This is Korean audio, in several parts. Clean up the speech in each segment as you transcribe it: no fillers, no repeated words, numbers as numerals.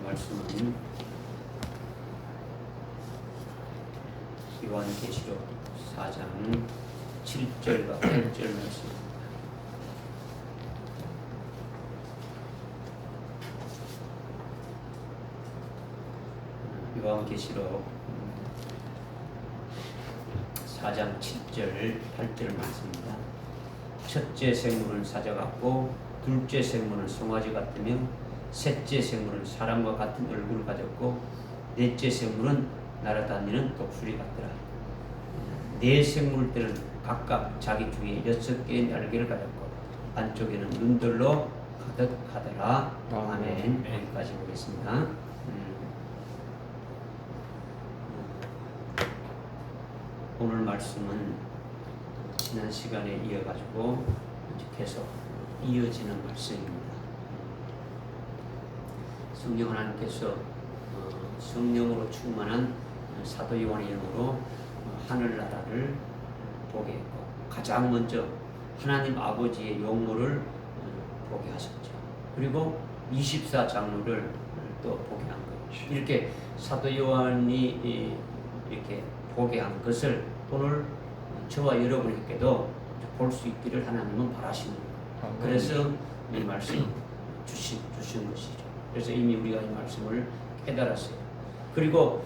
말씀은 요한계시록 4장 7절과 8절 말씀입니다. 요한계시록 4장 7절 8절 말씀입니다. 첫째 생물은 사자 같고 둘째 생물은 송아지 같으며 셋째 생물은 사람과 같은 얼굴을 가졌고 넷째 생물은 날아다니는 독수리 같더라. 네 생물들은 각각 자기 주위에 6개의 날개를 가졌고 안쪽에는 눈들로 가득하더라. 아멘. 여기까지 보겠습니다. 오늘 말씀은 지난 시간에 이어가지고 계속 이어지는 말씀입니다. 성령 하나님께서 성령으로 충만한 사도 요한의 영으로 하늘나라를 보게 했고 가장 먼저 하나님 아버지의 용모를 보게 하셨죠. 그리고 24장로를 또 보게 한 거예요. 이렇게 사도 요한이 이렇게 보게 한 것을 오늘 저와 여러분에게도 볼 수 있기를 하나님은 바라십니다. 그래서 이 말씀 주신 것이죠. 그래서 이미 우리가 이 말씀을 깨달았어요. 그리고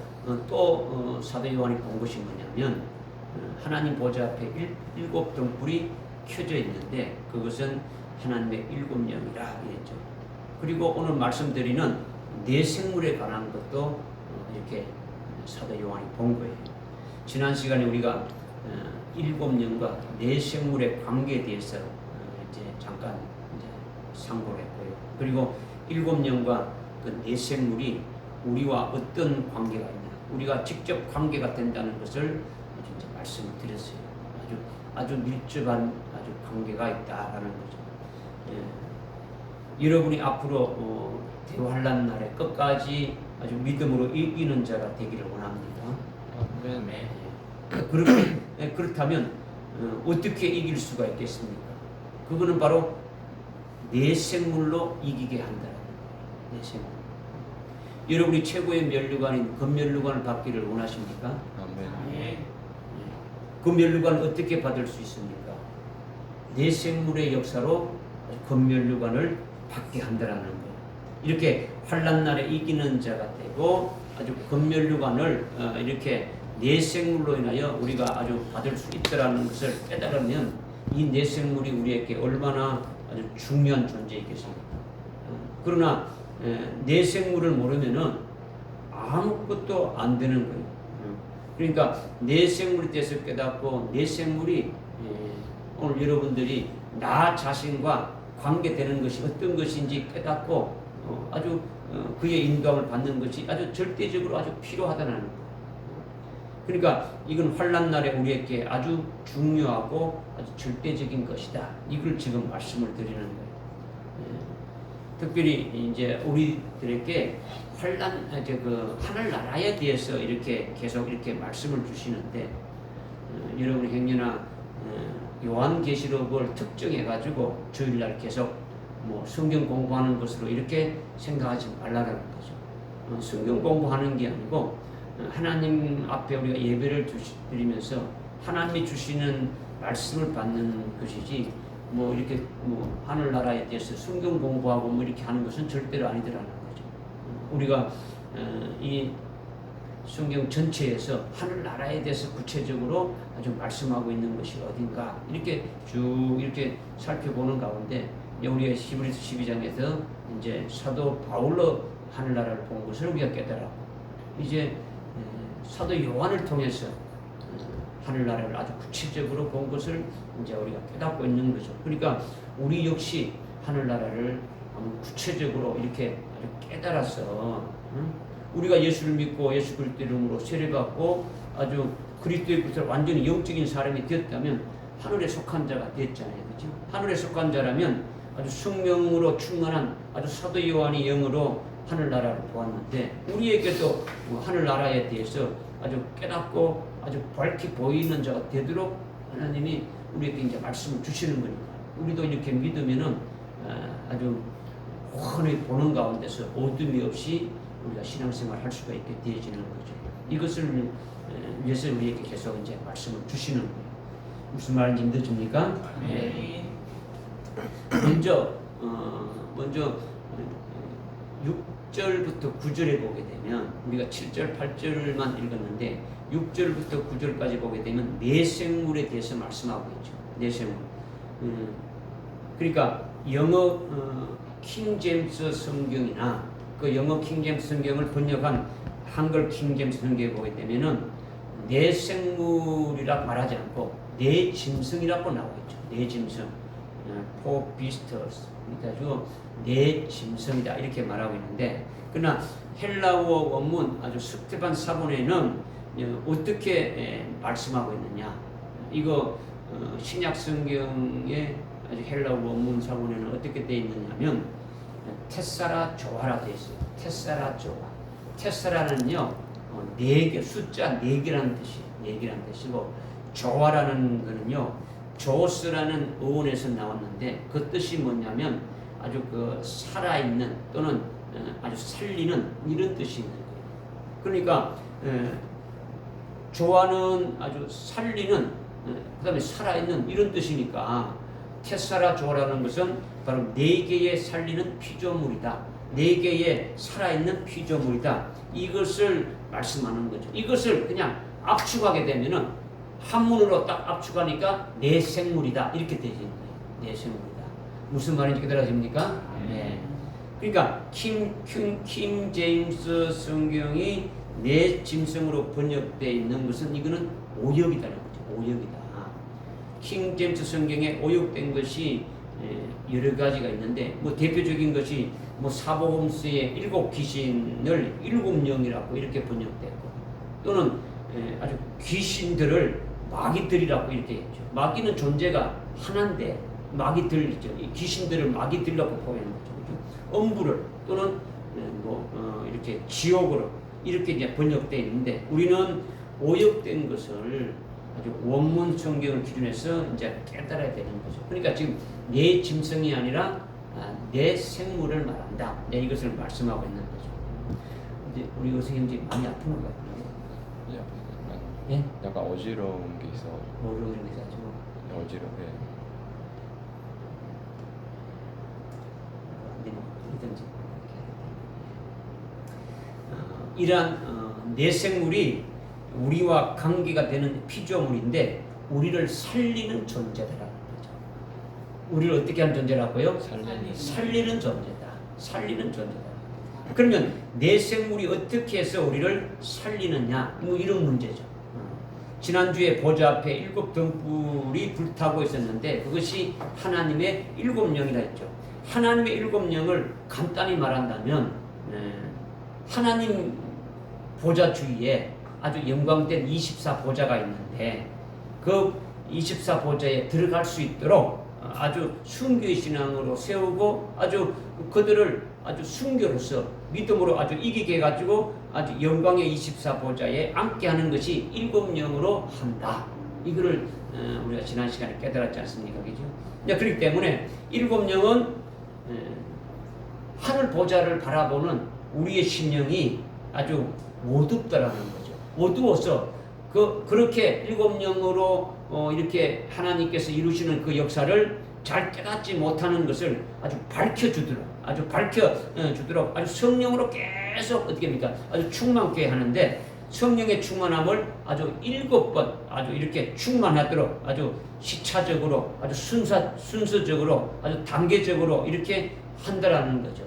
또 사도 요한이 본 것이 뭐냐면 하나님 보좌 앞에 7 등불이 켜져 있는데 그것은 하나님의 7 영이라 했죠. 그리고 오늘 말씀드리는 네 생물에 관한 것도 이렇게 사도 요한이 본 거예요. 지난 시간에 우리가 7 영과 네 생물의 관계에 대해서 이제 잠깐 상고를 했고요. 그리고 7 영과 그 네 생물이 우리와 어떤 관계가 있냐, 우리가 직접 관계가 된다는 것을 이제 말씀을 드렸어요. 아주 밀접한 관계가 있다라는 거죠. 여러분이 앞으로 대환란 날에 끝까지 아주 믿음으로 이기는 자가 되기를 원합니다. 그렇다면 어떻게 이길 수가 있겠습니까? 그거는 바로 내 생물로 이기게 한다는 거예요. 내 생물. 여러분이 최고의 면류관인 금면류관을 받기를 원하십니까? 네. 금면류관을 어떻게 받을 수 있습니까? 내 생물의 역사로 금면류관을 받게 한다는 거예요. 이렇게 환난 날에 이기는 자가 되고 아주 금면류관을 이렇게 내 생물로 인하여 우리가 아주 받을 수 있다라는 것을 깨달으면 이 내 생물이 우리에게 얼마나 아주 중요한 존재이겠습니까? 그러나 내 생물을 모르면은 아무것도 안 되는 거예요. 그러니까 내 생물에 대해서 깨닫고 내 생물이 오늘 여러분들이 나 자신과 관계되는 것이 어떤 것인지 깨닫고 아주 그의 인도함을 받는 것이 아주 절대적으로 아주 필요하다는 거예요. 그러니까 이건 환난 날에 우리에게 아주 중요하고 아주 절대적인 것이다. 이걸 지금 말씀을 드리는 거예요. 특별히 이제 우리들에게 환난 그 하늘 나라에 대해서 이렇게 계속 이렇게 말씀을 주시는데 여러분 행여나 요한계시록을 특정해 가지고 주일날 계속 뭐 성경 공부하는 것으로 이렇게 생각하지 말라는 거죠. 성경 공부하는 게 아니고 하나님 앞에 우리가 예배를 드리면서 하나님이 주시는 말씀을 받는 것이지 뭐 이렇게 뭐 하늘나라에 대해서 성경 공부하고 뭐 이렇게 하는 것은 절대로 아니더라는 거죠. 우리가 이 성경 전체에서 하늘나라에 대해서 구체적으로 아주 말씀하고 있는 것이 어딘가 이렇게 쭉 이렇게 살펴보는 가운데 우리가 히브리서 12장에서 이제 사도 바울로 하늘나라를 본 것을 우리가 깨달았고 이제 사도 요한을 통해서 하늘나라를 아주 구체적으로 본 것을 이제 우리가 깨닫고 있는 거죠. 그러니까 우리 역시 하늘나라를 구체적으로 이렇게 아주 깨달아서 우리가 예수를 믿고 예수 그리스도 이름으로 세례받고 아주 그리스도의 것을 완전히 영적인 사람이 되었다면 하늘에 속한 자가 됐잖아요. 그렇죠? 하늘에 속한 자라면 아주 성령으로 충만한 아주 사도 요한의 영으로 하늘나라를 보았는데 우리에게도 하늘나라에 대해서 아주 깨닫고 아주 밝게 보이는 자가 되도록 하나님이 우리에게 이제 말씀을 주시는 거니까 우리도 이렇게 믿으면은 아주 훤히 보는 가운데서 어둠이 없이 우리가 신앙생활 할 수가 있게 되어지는 거죠. 이것을 위해서 우리에게 계속 이제 말씀을 주시는 거예요. 무슨 말인지 믿어집니까? 네. 먼저 6절부터 9절에 보게 되면 우리가 7절, 8절만 읽었는데 6절부터 9절까지 보게 되면 내생물에 대해서 말씀하고 있죠. 내생물. 그러니까 영어 킹제임스 성경이나 그 영어 킹제임스 성경을 번역한 한글 킹제임스 성경에 보게 되면은 내생물이라 말하지 않고 내짐승이라고 나와 있죠. 내짐승, four beasts, 그래가지고 내짐승이다 이렇게 말하고 있는데, 그러나 헬라어 원문 아주 스테반 사본에는 어떻게 말씀하고 있느냐? 이거 신약 성경의 아주 헬라어 원문 사본에는 어떻게 되어 있느냐면 테사라 조아라 되어 있어요. 테사라 조아. 테사라는요 4개, 숫자 4개라는 뜻이고, 조아라는 거는요 조스라는 어원에서 나왔는데 그 뜻이 뭐냐면 아주 그 살아있는 또는 아주 살리는 이런 뜻이 있는 거예요. 그러니까 조아는 아주 살리는, 그 다음에 살아있는 이런 뜻이니까 테사라 조아라는 것은 바로 4개의 살리는 피조물이다. 4개의 살아있는 피조물이다. 이것을 말씀하는 거죠. 이것을 그냥 압축하게 되면은 한문으로 딱 압축하니까 내생물이다 이렇게 되는 거예요. 내생물이다. 무슨 말인지 깨달아집니까? 네. 그러니까 킹 제임스 성경이 내짐승으로 번역되어 있는 것은 이거는 오역이다는 거죠. 오역이다. 킹 제임스 성경에 오역된 것이 여러 가지가 있는데, 뭐 대표적인 것이 뭐 사복음서의 7 귀신을 7영이라고 이렇게 번역됐고, 또는 아주 귀신들을 마귀들이라고 이렇게 했죠. 마귀는 존재가 하나인데 마귀들 있죠. 이 귀신들을 마귀들이라고 보이는 거죠. 엄부를 또는 이렇게 지옥으로 이렇게 이제 번역되어 있는데, 우리는 오역된 것을 아주 원문 성경을 기준해서 이제 깨달아야 되는 거죠. 그러니까 지금 내 짐승이 아니라 내 생물을 말한다. 이것을 말씀하고 있는 거죠. 이제 우리 선생님이 많이 아픈 것 같아요. 예? 약간 어지러운 게 있어. 어지러운 게 있어가지고. 어지러워. 이러한 내생물이 우리와 관계가 되는 피조물인데 우리를 살리는 존재다라는 거죠. 우리를 어떻게 하는 존재라고요? 살리는 존재다. 살리는 존재다. 그러면 내생물이 어떻게 해서 우리를 살리느냐? 뭐 이런 문제죠. 지난주에 보좌 앞에 7 등불이 불타고 있었는데 그것이 하나님의 7영이라 했죠. 하나님의 7영을 간단히 말한다면 하나님 보좌 주위에 아주 영광된 24보좌가 있는데 그 24보좌에 들어갈 수 있도록 아주 순교의 신앙으로 세우고 아주 그들을 아주 순교로서 믿음으로 아주 이기게 해가지고 아주 영광의 24보좌에 앉게 하는 것이 7영으로 한다. 이거를 우리가 지난 시간에 깨달았지 않습니까? 그죠? 그렇기 때문에 7영은 하늘 보좌를 바라보는 우리의 심령이 아주 어둡다라는 거죠. 어두워서 그렇게 7영으로 이렇게 하나님께서 이루시는 그 역사를 잘 깨닫지 못하는 것을 아주 밝혀주도록 아주 성령으로 계속 어떻게 합니까? 아주 충만케 하는데, 성령의 충만함을 아주 7번 아주 이렇게 충만하도록 아주 시차적으로 아주 순서적으로 아주 단계적으로 이렇게 한다라는 거죠.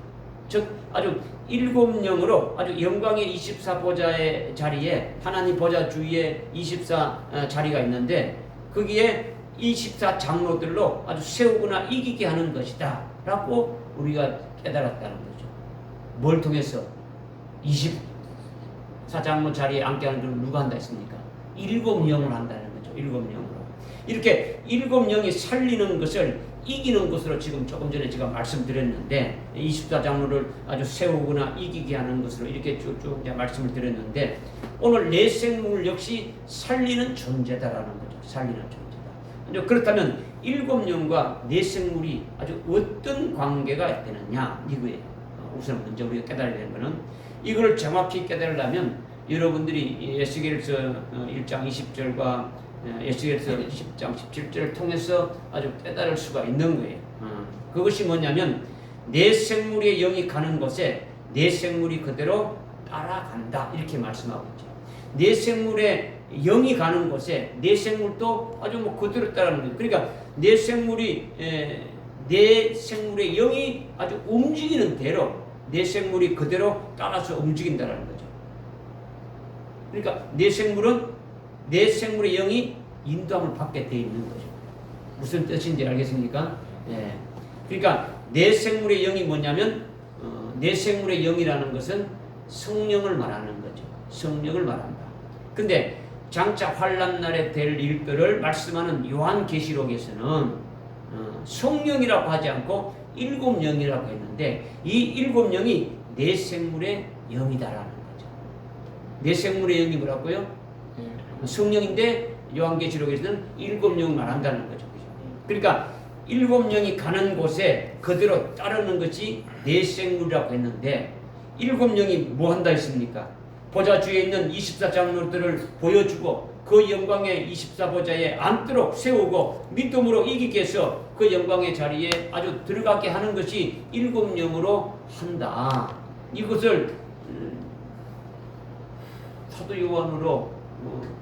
즉 아주 7영으로 아주 영광의 24보좌의 자리에 하나님 보좌 주위에 24 자리가 있는데 거기에 24장로들로 아주 세우거나 이기게 하는 것이다 라고 우리가 깨달았다는 거죠. 뭘 통해서? 24장로 자리에 앉게 하는 걸 누가 한다 했습니까? 7영을 한다는 거죠. 7영으로 이렇게 7영이 살리는 것을 이기는 것으로 지금 조금 전에 제가 말씀드렸는데 24장로를 아주 세우거나 이기게 하는 것으로 이렇게 쭉쭉 말씀을 드렸는데, 오늘 내생물 역시 살리는 존재다라는 거죠. 살리는 존재다. 그렇다면 7영과 내생물이 아주 어떤 관계가 되느냐 이거예요. 우선 먼저 우리가 깨달아야 되는 거는 이걸 정확히 깨달으려면 여러분들이 에스겔서 1장 20절과 에스겔서 10장 17절을 통해서 아주 깨달을 수가 있는 거예요. 그것이 뭐냐면 내 생물의 영이 가는 곳에 내 생물이 그대로 따라간다 이렇게 말씀하고 있죠. 내 생물의 영이 가는 곳에 내 생물도 아주 뭐 그대로 따라가는 거예요. 그러니까 내 생물의 영이 아주 움직이는 대로 내 생물이 그대로 따라서 움직인다는 거죠. 그러니까 내 생물은 내 생물의 영이 인도함을 받게 되어 있는 거죠. 무슨 뜻인지 알겠습니까? 예. 그러니까 내 생물의 영이 뭐냐면 내 생물의 영이라는 것은 성령을 말하는 거죠. 성령을 말한다. 근데 장차 환난 날에 될 일들을 말씀하는 요한계시록에서는 성령이라고 하지 않고 일곱 영이라고 했는데 이 일곱 영이 내 생물의 영이다라는 거죠. 내 생물의 영이 뭐라고요? 성령인데 요한계시록에서는 일곱 영을 말한다는 거죠. 그러니까 일곱 영이 가는 곳에 그대로 따르는 것이 내 생물이라고 했는데 일곱 영이 뭐 한다 했습니까? 보좌 주에 있는 24장로들을 보여주고 그 영광의 24보좌에 앉도록 세우고 믿음으로 이기게 해서 그 영광의 자리에 아주 들어가게 하는 것이 일곱 영으로 한다. 이것을 사도 요한으로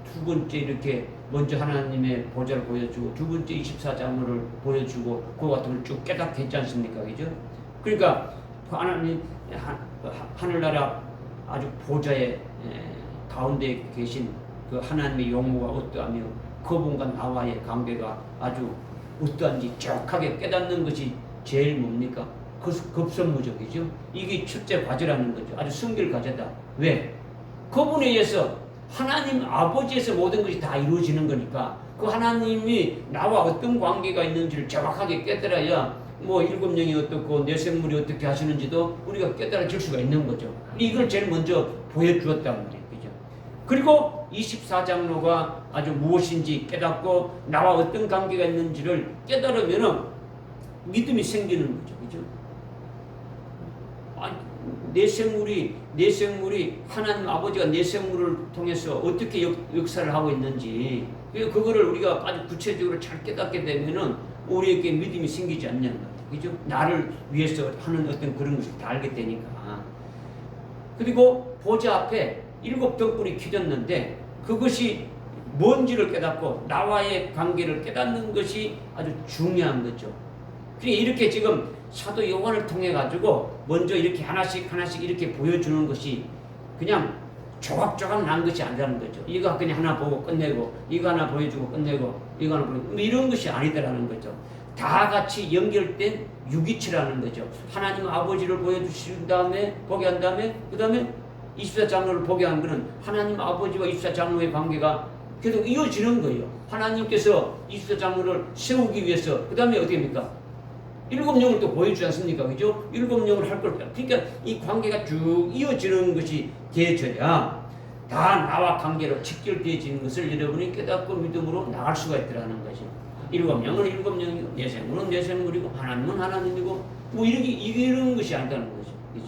두 번째 이렇게 먼저 하나님의 보좌를 보여주고 두 번째 24장로를 보여주고 그거 같은 걸 쭉 깨닫게 했지 않습니까? 그죠? 그러니까 하나님 하늘나라 아주 보좌의 가운데 계신 그 하나님의 용모가 어떠하며 그분과 나와의 관계가 아주 어떠한지 정확하게 깨닫는 것이 제일 뭡니까? 급선무적이죠. 이게 첫째 과제라는 거죠. 아주 순결 과제다. 왜? 그분에 의해서 하나님 아버지에서 모든 것이 다 이루어지는 거니까 그 하나님이 나와 어떤 관계가 있는지를 정확하게 깨달아야 뭐 일곱 영이 어떻고 내 생물이 어떻게 하시는지도 우리가 깨달아질 수가 있는 거죠. 이걸 제일 먼저 보여주었단 말이에요. 그죠? 그리고 24장로가 아주 무엇인지 깨닫고 나와 어떤 관계가 있는지를 깨달으면 믿음이 생기는 거죠. 그죠? 내 생물이 하나님 아버지가 내 생물을 통해서 어떻게 역사를 하고 있는지 그거를 우리가 아주 구체적으로 잘 깨닫게 되면은 우리에게 믿음이 생기지 않냐는 거죠. 그죠? 나를 위해서 하는 어떤 그런 것을 다 알게 되니까. 그리고 보좌 앞에 7 등불이 켜졌는데 그것이 뭔지를 깨닫고 나와의 관계를 깨닫는 것이 아주 중요한 거죠. 그러니까 이렇게 지금 사도 요한을 통해 가지고 먼저 이렇게 하나씩 이렇게 보여주는 것이 그냥 조각조각 난 것이 아니라는 거죠. 이거 그냥 하나 보고 끝내고 이거 하나 보여주고 끝내고 이거 하나 보여주고 이런 것이 아니더라는 거죠. 다 같이 연결된 유기체라는 거죠. 하나님 아버지를 보여주신 다음에 보게 한 다음에 그 다음에 24장로를 보게 한 거는 하나님 아버지와 24장로의 관계가 계속 이어지는 거예요. 하나님께서 24장로를 세우기 위해서 그 다음에 어떻게 합니까? 7영을 또 보여주지 않습니까? 그죠? 7영을 할 걸. 그러니까 이 관계가 쭉 이어지는 것이 되어져야 다 나와 관계로 직결되어지는 것을 여러분이 깨닫고 믿음으로 나갈 수가 있더라는 거죠. 7영은 7영이고 내 생물은 내 생물이고 하나님은 하나님이고 뭐 이런 것이 아니라는 거죠. 그죠?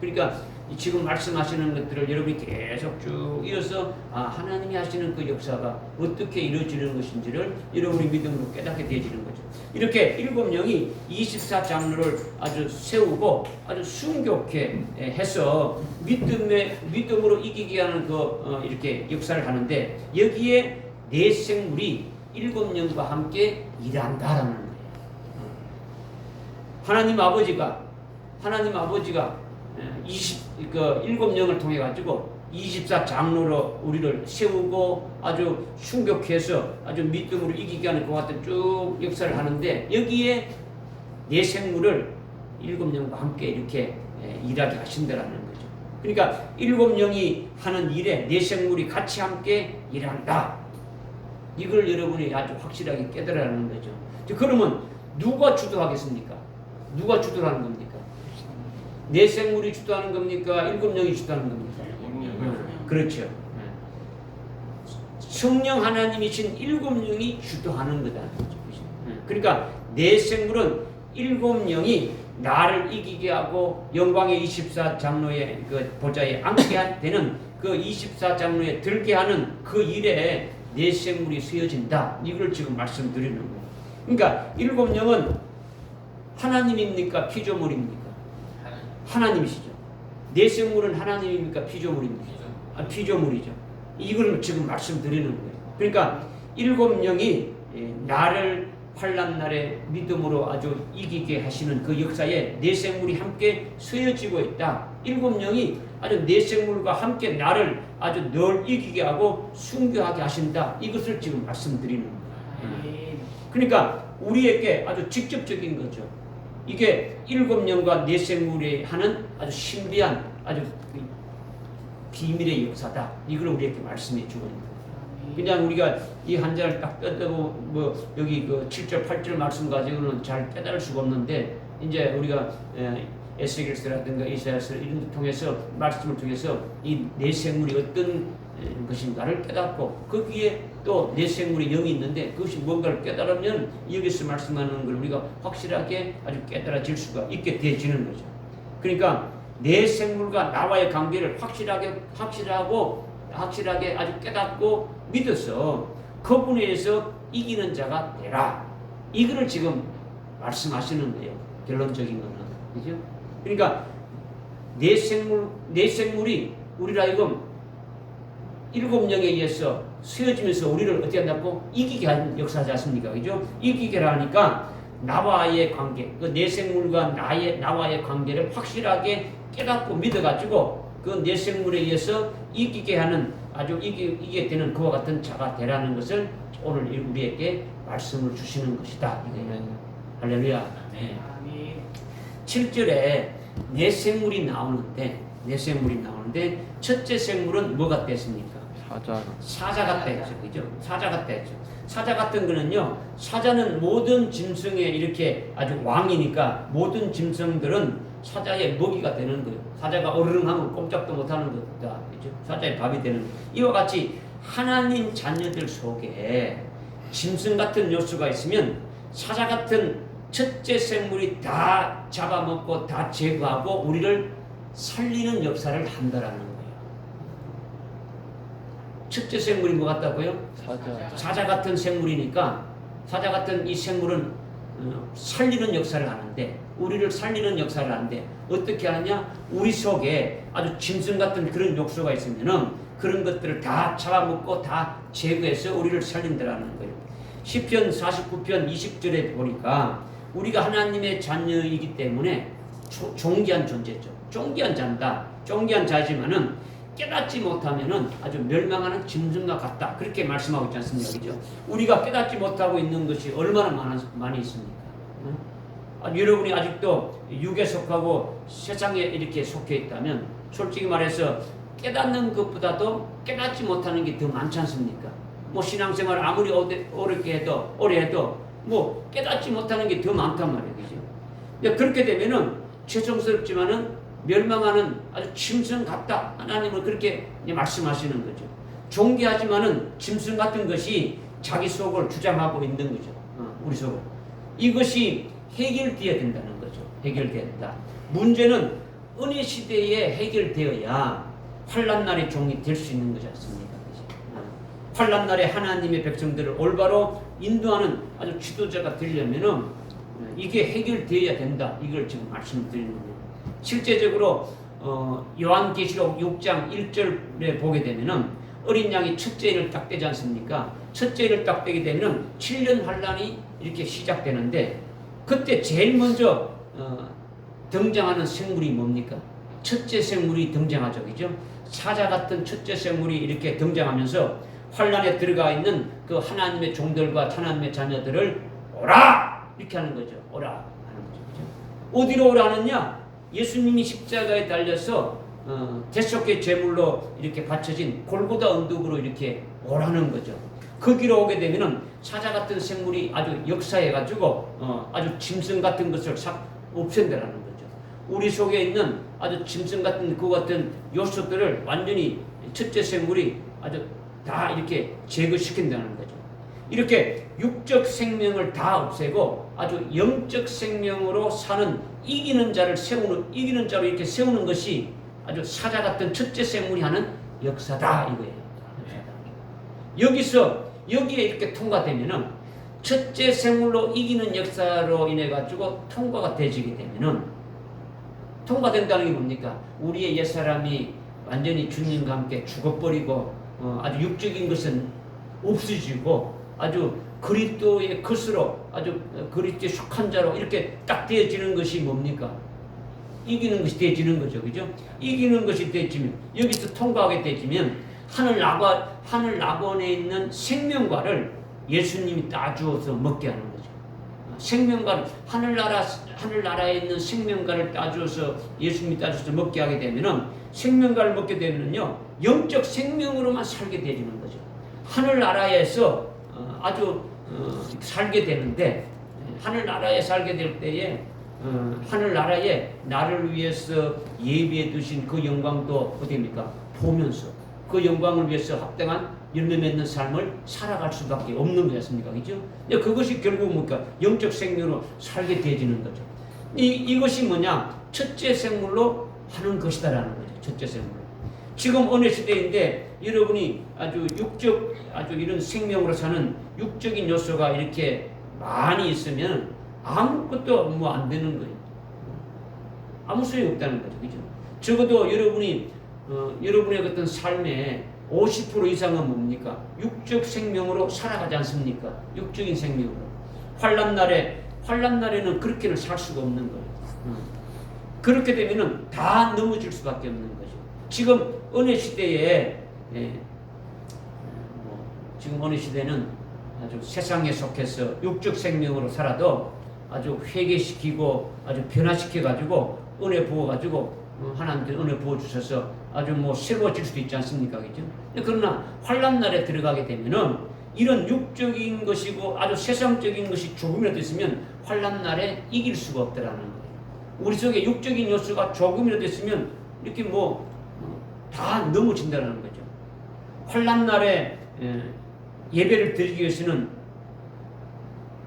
그러니까 지금 말씀하시는 것들을 여러분이 계속 쭉 이어서 하나님이 하시는 그 역사가 어떻게 이루어지는 것인지를 여러분이 믿음으로 깨닫게 되어지는 거죠. 이렇게 7영이 24장로를 아주 세우고 아주 순교케 해서 믿음으로 이기게 하는 이렇게 역사를 하는데 여기에 내 생물이 7영과 함께 일한다라는 거예요. 하나님 아버지가 7영을 통해 가지고 24장로로 우리를 세우고 아주 순교해서 아주 믿음으로 이기게 하는 그 같은 쭉 역사를 하는데 여기에 내 생물을 7영과 함께 이렇게 일하게 하신다라는 거죠. 그러니까 7영이 하는 일에 내 생물이 같이 함께 일한다. 이걸 여러분이 아주 확실하게 깨달아야 하는 거죠. 그러면 누가 주도하겠습니까? 누가 주도하는 겁니까? 내 생물이 주도하는 겁니까? 7영이 주도하는 겁니까? 그렇죠. 성령 하나님이신 7영이 주도하는 거다. 그러니까 내 생물은 7영이 나를 이기게 하고 영광의 24장로의 그 보좌에 앉게 되는 그 24장로에 들게 하는 그 일에 내 생물이 쓰여진다. 이걸 지금 말씀드리는 거예요. 그러니까 일곱 영은 하나님입니까? 피조물입니까? 하나님이시죠. 내 생물은 하나님입니까? 피조물입니까? 피조물이죠. 이걸 지금 말씀드리는 거예요. 그러니까 일곱 영이 나를 환난 날에 믿음으로 아주 이기게 하시는 그 역사에 내 생물이 함께 쓰여지고 있다. 일곱 영이 아주 내 생물과 함께 나를 아주 늘 이기게 하고 순교하게 하신다. 이것을 지금 말씀드리는 거예요. 그러니까 우리에게 아주 직접적인 거죠. 이게 일곱 영과 내 생물이 하는 아주 신비한 아주 비밀의 역사다. 이걸 우리에게 말씀해 주고 있는 거예요. 그냥 우리가 이 한 장을 딱 뜯고 뭐 여기 그 7절 8절 말씀 가지고는 잘 깨달을 수가 없는데 이제 우리가 에스겔서라든가 이사야서 이런 걸 통해서 말씀을 통해서 이 내 생물이 어떤 것인가를 깨닫고 거기에 또 내 생물의 영이 있는데 그것이 뭔가를 깨달으면 여기서 말씀하는 걸 우리가 확실하게 아주 깨달아질 수가 있게 되어지는 거죠. 그러니까 내 생물과 나와의 관계를 확실하게 아주 깨닫고 믿어서 그분에 의해서 이기는 자가 되라. 이거를 지금 말씀하시는 거예요. 결론적인 거는. 그죠? 그러니까 내 생물이 우리를 하여금 일곱 영에 의해서 쓰여지면서 우리를 어떻게 한다고? 이기게 하는 역사지 않습니까? 그죠? 이기게 하니까 나와의 관계, 그 내 생물과 나와의 관계를 확실하게 깨닫고 믿어가지고 그 내 생물에 의해서 이기게 하는 아주 이기게 되는 그와 같은 자가 되라는 것을 오늘 우리에게 말씀을 주시는 것이다. 할렐루야. 네. 7절에 내 생물이 나오는데 첫째 생물은 뭐가 됐습니까? 사자 같다 했죠. 그죠? 사자 같다 했죠. 사자 같은 거는요, 사자는 모든 짐승에 이렇게 아주 왕이니까 모든 짐승들은 사자의 먹이가 되는 거예요. 사자가 어르릉하면 꼼짝도 못하는 것이다. 그죠? 사자의 밥이 되는 거예요. 이와 같이 하나님 자녀들 속에 짐승 같은 요소가 있으면 사자 같은 첫째 생물이 다 잡아먹고 다 제거하고 우리를 살리는 역사를 한다라는 거예요. 첫째 생물이 뭐 같다고요? 사자 같은 생물이니까 사자 같은 이 생물은 살리는 역사를 하는데 우리를 살리는 역사를 하는데 어떻게 하느냐? 우리 속에 아주 짐승 같은 그런 욕소가 있으면은 그런 것들을 다 잡아먹고 다 제거해서 우리를 살린다라는 거예요. 시편 49편 20절에 보니까 우리가 하나님의 자녀이기 때문에 존귀한 존재죠. 존귀한 자다. 존귀한 자지만은 깨닫지 못하면은 아주 멸망하는 짐승과 같다. 그렇게 말씀하고 있지 않습니까? 그죠? 우리가 깨닫지 못하고 있는 것이 얼마나 많이 있습니까? 여러분이 아직도 육에 속하고 세상에 이렇게 속해 있다면 솔직히 말해서 깨닫는 것보다도 깨닫지 못하는 게 더 많지 않습니까? 뭐 신앙생활 아무리 오래 해도 뭐 깨닫지 못하는 게 더 많단 말이에요. 그죠? 그렇게 되면은 죄송스럽지만은 멸망하는 아주 짐승 같다. 하나님은 그렇게 말씀하시는 거죠. 존귀하지만은 짐승 같은 것이 자기 속을 주장하고 있는 거죠. 우리 속을. 이것이 해결되어야 된다는 거죠. 해결된다. 문제는 은혜 시대에 해결되어야 환난 날의 종이 될 수 있는 거지 않습니까? 환난 날에 하나님의 백성들을 올바로 인도하는 아주 지도자가 되려면은 이게 해결되어야 된다. 이걸 지금 말씀드리는 거예요. 실제적으로 요한계시록 6장 1절에 보게 되면은 어린 양이 첫째를 딱 떼지 않습니까? 첫째를 딱 떼게 되면은 7년 환란이 이렇게 시작되는데 그때 제일 먼저 등장하는 생물이 뭡니까? 첫째 생물이 등장하죠. 그죠? 사자 같은 첫째 생물이 이렇게 등장하면서 환란에 들어가 있는 그 하나님의 종들과 하나님의 자녀들을 오라! 이렇게 하는 거죠. 오라! 하는 거죠. 그죠? 어디로 오라느냐? 예수님이 십자가에 달려서 대속의 제물로 이렇게 바쳐진 골고다 언덕으로 이렇게 오라는 거죠. 거기로 오게 되면은 사자 같은 생물이 아주 역사해가지고 아주 짐승 같은 것을 싹 없앤다라는 거죠. 우리 속에 있는 아주 짐승 같은 그 같은 요소들을 완전히 첫째 생물이 아주 다 이렇게 제거시킨다는 거죠. 이렇게 육적 생명을 다 없애고 아주 영적 생명으로 사는 이기는 자로 이렇게 세우는 것이 아주 사자 같은 첫째 생물이 하는 역사다 이거예요. 여기에 이렇게 통과되면은 첫째 생물로 이기는 역사로 인해 가지고 통과가 되지게 되면은 통과된다는 게 뭡니까? 우리의 옛사람이 완전히 주님과 함께 죽어버리고 아주 육적인 것은 없어지고 아주 그리스도의 것으로 아주 그리스도에 속한 자로 이렇게 딱 되어지는 것이 뭡니까? 이기는 것이 되어지는 거죠. 그죠? 이기는 것이 되어지면 여기서 통과하게 되어지면 하늘 낙원에 있는 생명과를 예수님이 따주어서 먹게 하는 거죠. 생명과를 하늘나라에 있는 생명과를 따주어서 예수님이 따주어서 먹게 하게 되면은 생명과를 먹게 되면요 영적 생명으로만 살게 되는 거죠. 하늘나라에서 아주 살게 되는데 하늘나라에 살게 될 때에 하늘나라에 나를 위해서 예비해 두신 그 영광도 어디입니까? 보면서 그 영광을 위해서 합당한 열매 맺는 삶을 살아갈 수밖에 없는 거였습니까? 그죠? 그것이 결국 뭡니까? 영적 생명으로 살게 되어지는 거죠. 이것이 뭐냐? 첫째 생물로 하는 것이다라는 거죠. 첫째 생물로. 지금 어느 시대인데 여러분이 아주 이런 생명으로 사는 육적인 요소가 이렇게 많이 있으면 아무것도 뭐 안 되는 거예요. 아무 소용이 없다는 거죠. 그죠? 적어도 여러분의 어떤 삶에 50% 이상은 뭡니까? 육적 생명으로 살아가지 않습니까? 육적인 생명으로. 환난날에는 그렇게는 살 수가 없는 거예요. 그렇게 되면은 다 넘어질 수밖에 없는 거죠. 지금 어느 시대에 지금 어느 시대는 아주 세상에 속해서 육적 생명으로 살아도 아주 회개시키고 아주 변화시켜가지고 은혜 부어가지고 하나님께서 은혜 부어주셔서 아주 뭐 새로워질 수도 있지 않습니까? 그죠? 그러나 환난날에 들어가게 되면은 이런 육적인 것이고 아주 세상적인 것이 조금이라도 있으면 환난날에 이길 수가 없다라는 거예요. 우리 속에 육적인 요소가 조금이라도 있으면 이렇게 다 넘어진다는 거죠. 환난날에 예배를 드리기 위해서는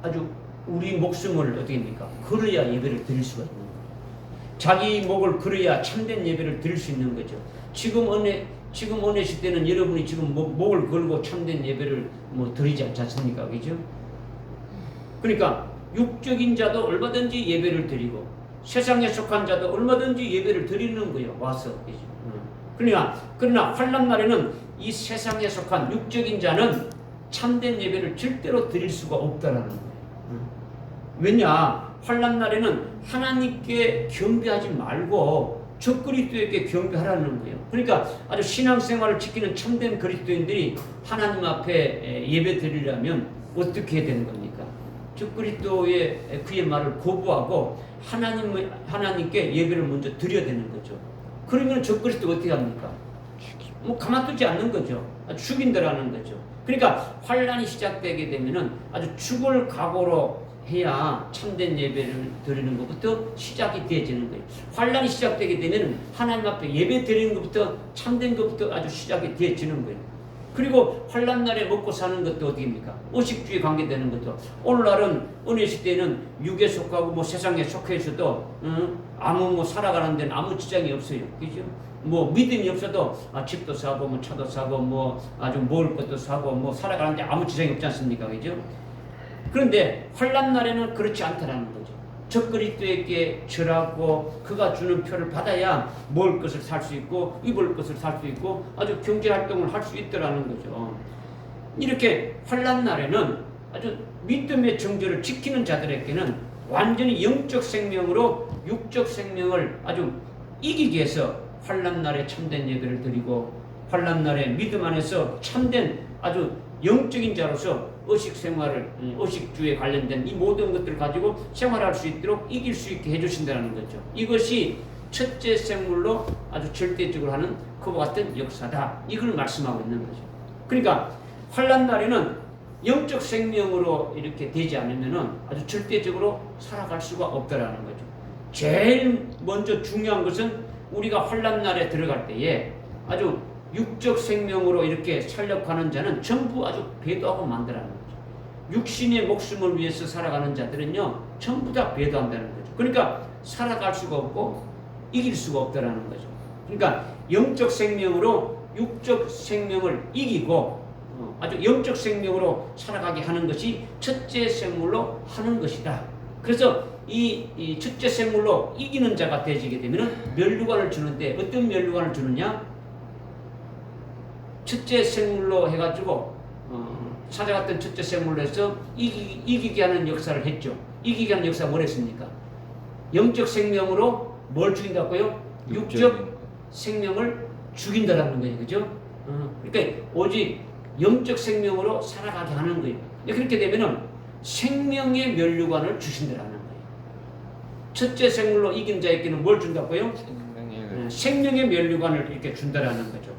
아주 우리 목숨을 어떻게 합니까? 걸어야 예배를 드릴 수가 있는 거예요. 자기 목을 걸어야 참된 예배를 드릴 수 있는 거죠. 지금 어느 시대는 여러분이 지금 목을 걸고 참된 예배를 드리지 않지 않습니까? 그죠? 그러니까 육적인 자도 얼마든지 예배를 드리고 세상에 속한 자도 얼마든지 예배를 드리는 거예요. 와서. 그죠? 그러나 환난날에는 이 세상에 속한 육적인 자는 참된 예배를 절대로 드릴 수가 없다라는 거예요. 왜냐? 환난날에는 하나님께 경배하지 말고 저 그리스도에게 경배하라는 거예요. 그러니까 아주 신앙생활을 지키는 참된 그리스도인들이 하나님 앞에 예배 드리려면 어떻게 해야 되는 겁니까? 저 그리스도의 그의 말을 거부하고 하나님께 예배를 먼저 드려야 되는 거죠. 그러면 저 그리스도 어떻게 합니까? 가만두지 않는 거죠. 죽인다라는 거죠. 그러니까 환난이 시작되게 되면은 아주 죽을 각오로 해야 참된 예배를 드리는 것부터 시작이 되어지는 거예요. 환난이 시작되게 되면 하나님 앞에 예배 드리는 것부터 참된 것부터 아주 시작이 되어지는 거예요. 그리고 환난날에 먹고 사는 것도 어디입니까? 의식주의 관계되는 것도 오늘날은 어느 시대에는 육에 속하고 세상에 속해서도 아무 살아가는 데는 아무 지장이 없어요. 그죠? 믿음이 없어도 집도 사고 차도 사고 아주 먹을 것도 사고 살아가는데 아무 지장이 없지 않습니까? 그죠? 그런데 환난날에는 그렇지 않다라는 거죠. 저 그리스도에게 절하고 그가 주는 표를 받아야 먹을 것을 살 수 있고 입을 것을 살 수 있고 아주 경제활동을 할 수 있더라는 거죠. 이렇게 환난날에는 아주 믿음의 정절을 지키는 자들에게는 완전히 영적 생명으로 육적 생명을 아주 이기기 위해서 환난날에 참된 예배를 드리고 환난날에 믿음 안에서 참된 아주 영적인 자로서 의식주에 관련된 이 모든 것들을 가지고 생활할 수 있도록 이길 수 있게 해주신다는 거죠. 이것이 첫째 생물로 아주 절대적으로 하는 그와 같은 역사다. 이걸 말씀하고 있는 거죠. 그러니까 환난날에는 영적 생명으로 이렇게 되지 않으면은 아주 절대적으로 살아갈 수가 없다라는 거죠. 제일 먼저 중요한 것은 우리가 환난날에 들어갈 때에 아주 육적 생명으로 이렇게 살려가는 자는 전부 아주 배도하고 만들라는 거죠. 육신의 목숨을 위해서 살아가는 자들은요 전부 다 배도한다는 거죠. 그러니까 살아갈 수가 없고 이길 수가 없다라는 거죠. 그러니까 영적 생명으로 육적 생명을 이기고 아주 영적 생명으로 살아가게 하는 것이 첫째 생물로 하는 것이다. 그래서 이 첫째 생물로 이기는 자가 되지게 되면 멸류관을 주는데 어떤 멸류관을 주느냐? 첫째 생물로 해가지고 찾아갔던 첫째 생물로 해서 이기게 하는 역사를 했죠. 이기게 하는 역사가 뭘 했습니까? 영적 생명으로 뭘 죽인다고요? 육적 생명을 죽인다라는 거예요. 그죠? 그러니까 오직 영적 생명으로 살아가게 하는 거예요. 그렇게 되면은 생명의 멸류관을 주신다라는 거예요. 첫째 생물로 이긴 자에게는 뭘 준다고요? 생명의 멸류관을 이렇게 준다라는 거죠.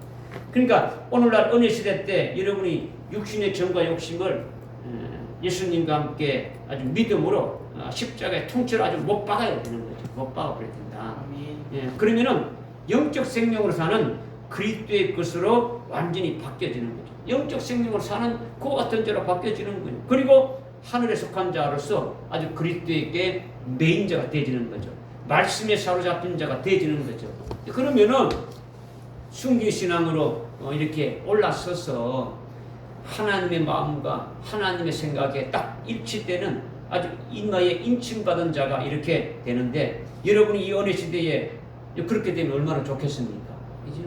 그러니까 오늘날 은혜 시대 때 여러분이 육신의 정과 욕심을 예수님과 함께 아주 믿음으로 십자가에 통째로 아주 못 박아야 되는 거죠. 못 박아버려야 된다. 예, 그러면은 영적 생명으로 사는 그리스도의 것으로 완전히 바뀌어지는 거죠. 영적 생명으로 사는 그 같은 자로 바뀌어지는 거예요. 그리고 하늘에 속한 자로서 아주 그리스도에게 매인 자가 되어지는 거죠. 말씀에 사로잡힌 자가 되어지는 거죠. 그러면은 순교신앙으로 이렇게 올라서서 하나님의 마음과 하나님의 생각에 딱 일치되는 아주 인마에 인침받은 자가 이렇게 되는데 여러분이 이 은혜 시대에 그렇게 되면 얼마나 좋겠습니까? 그죠?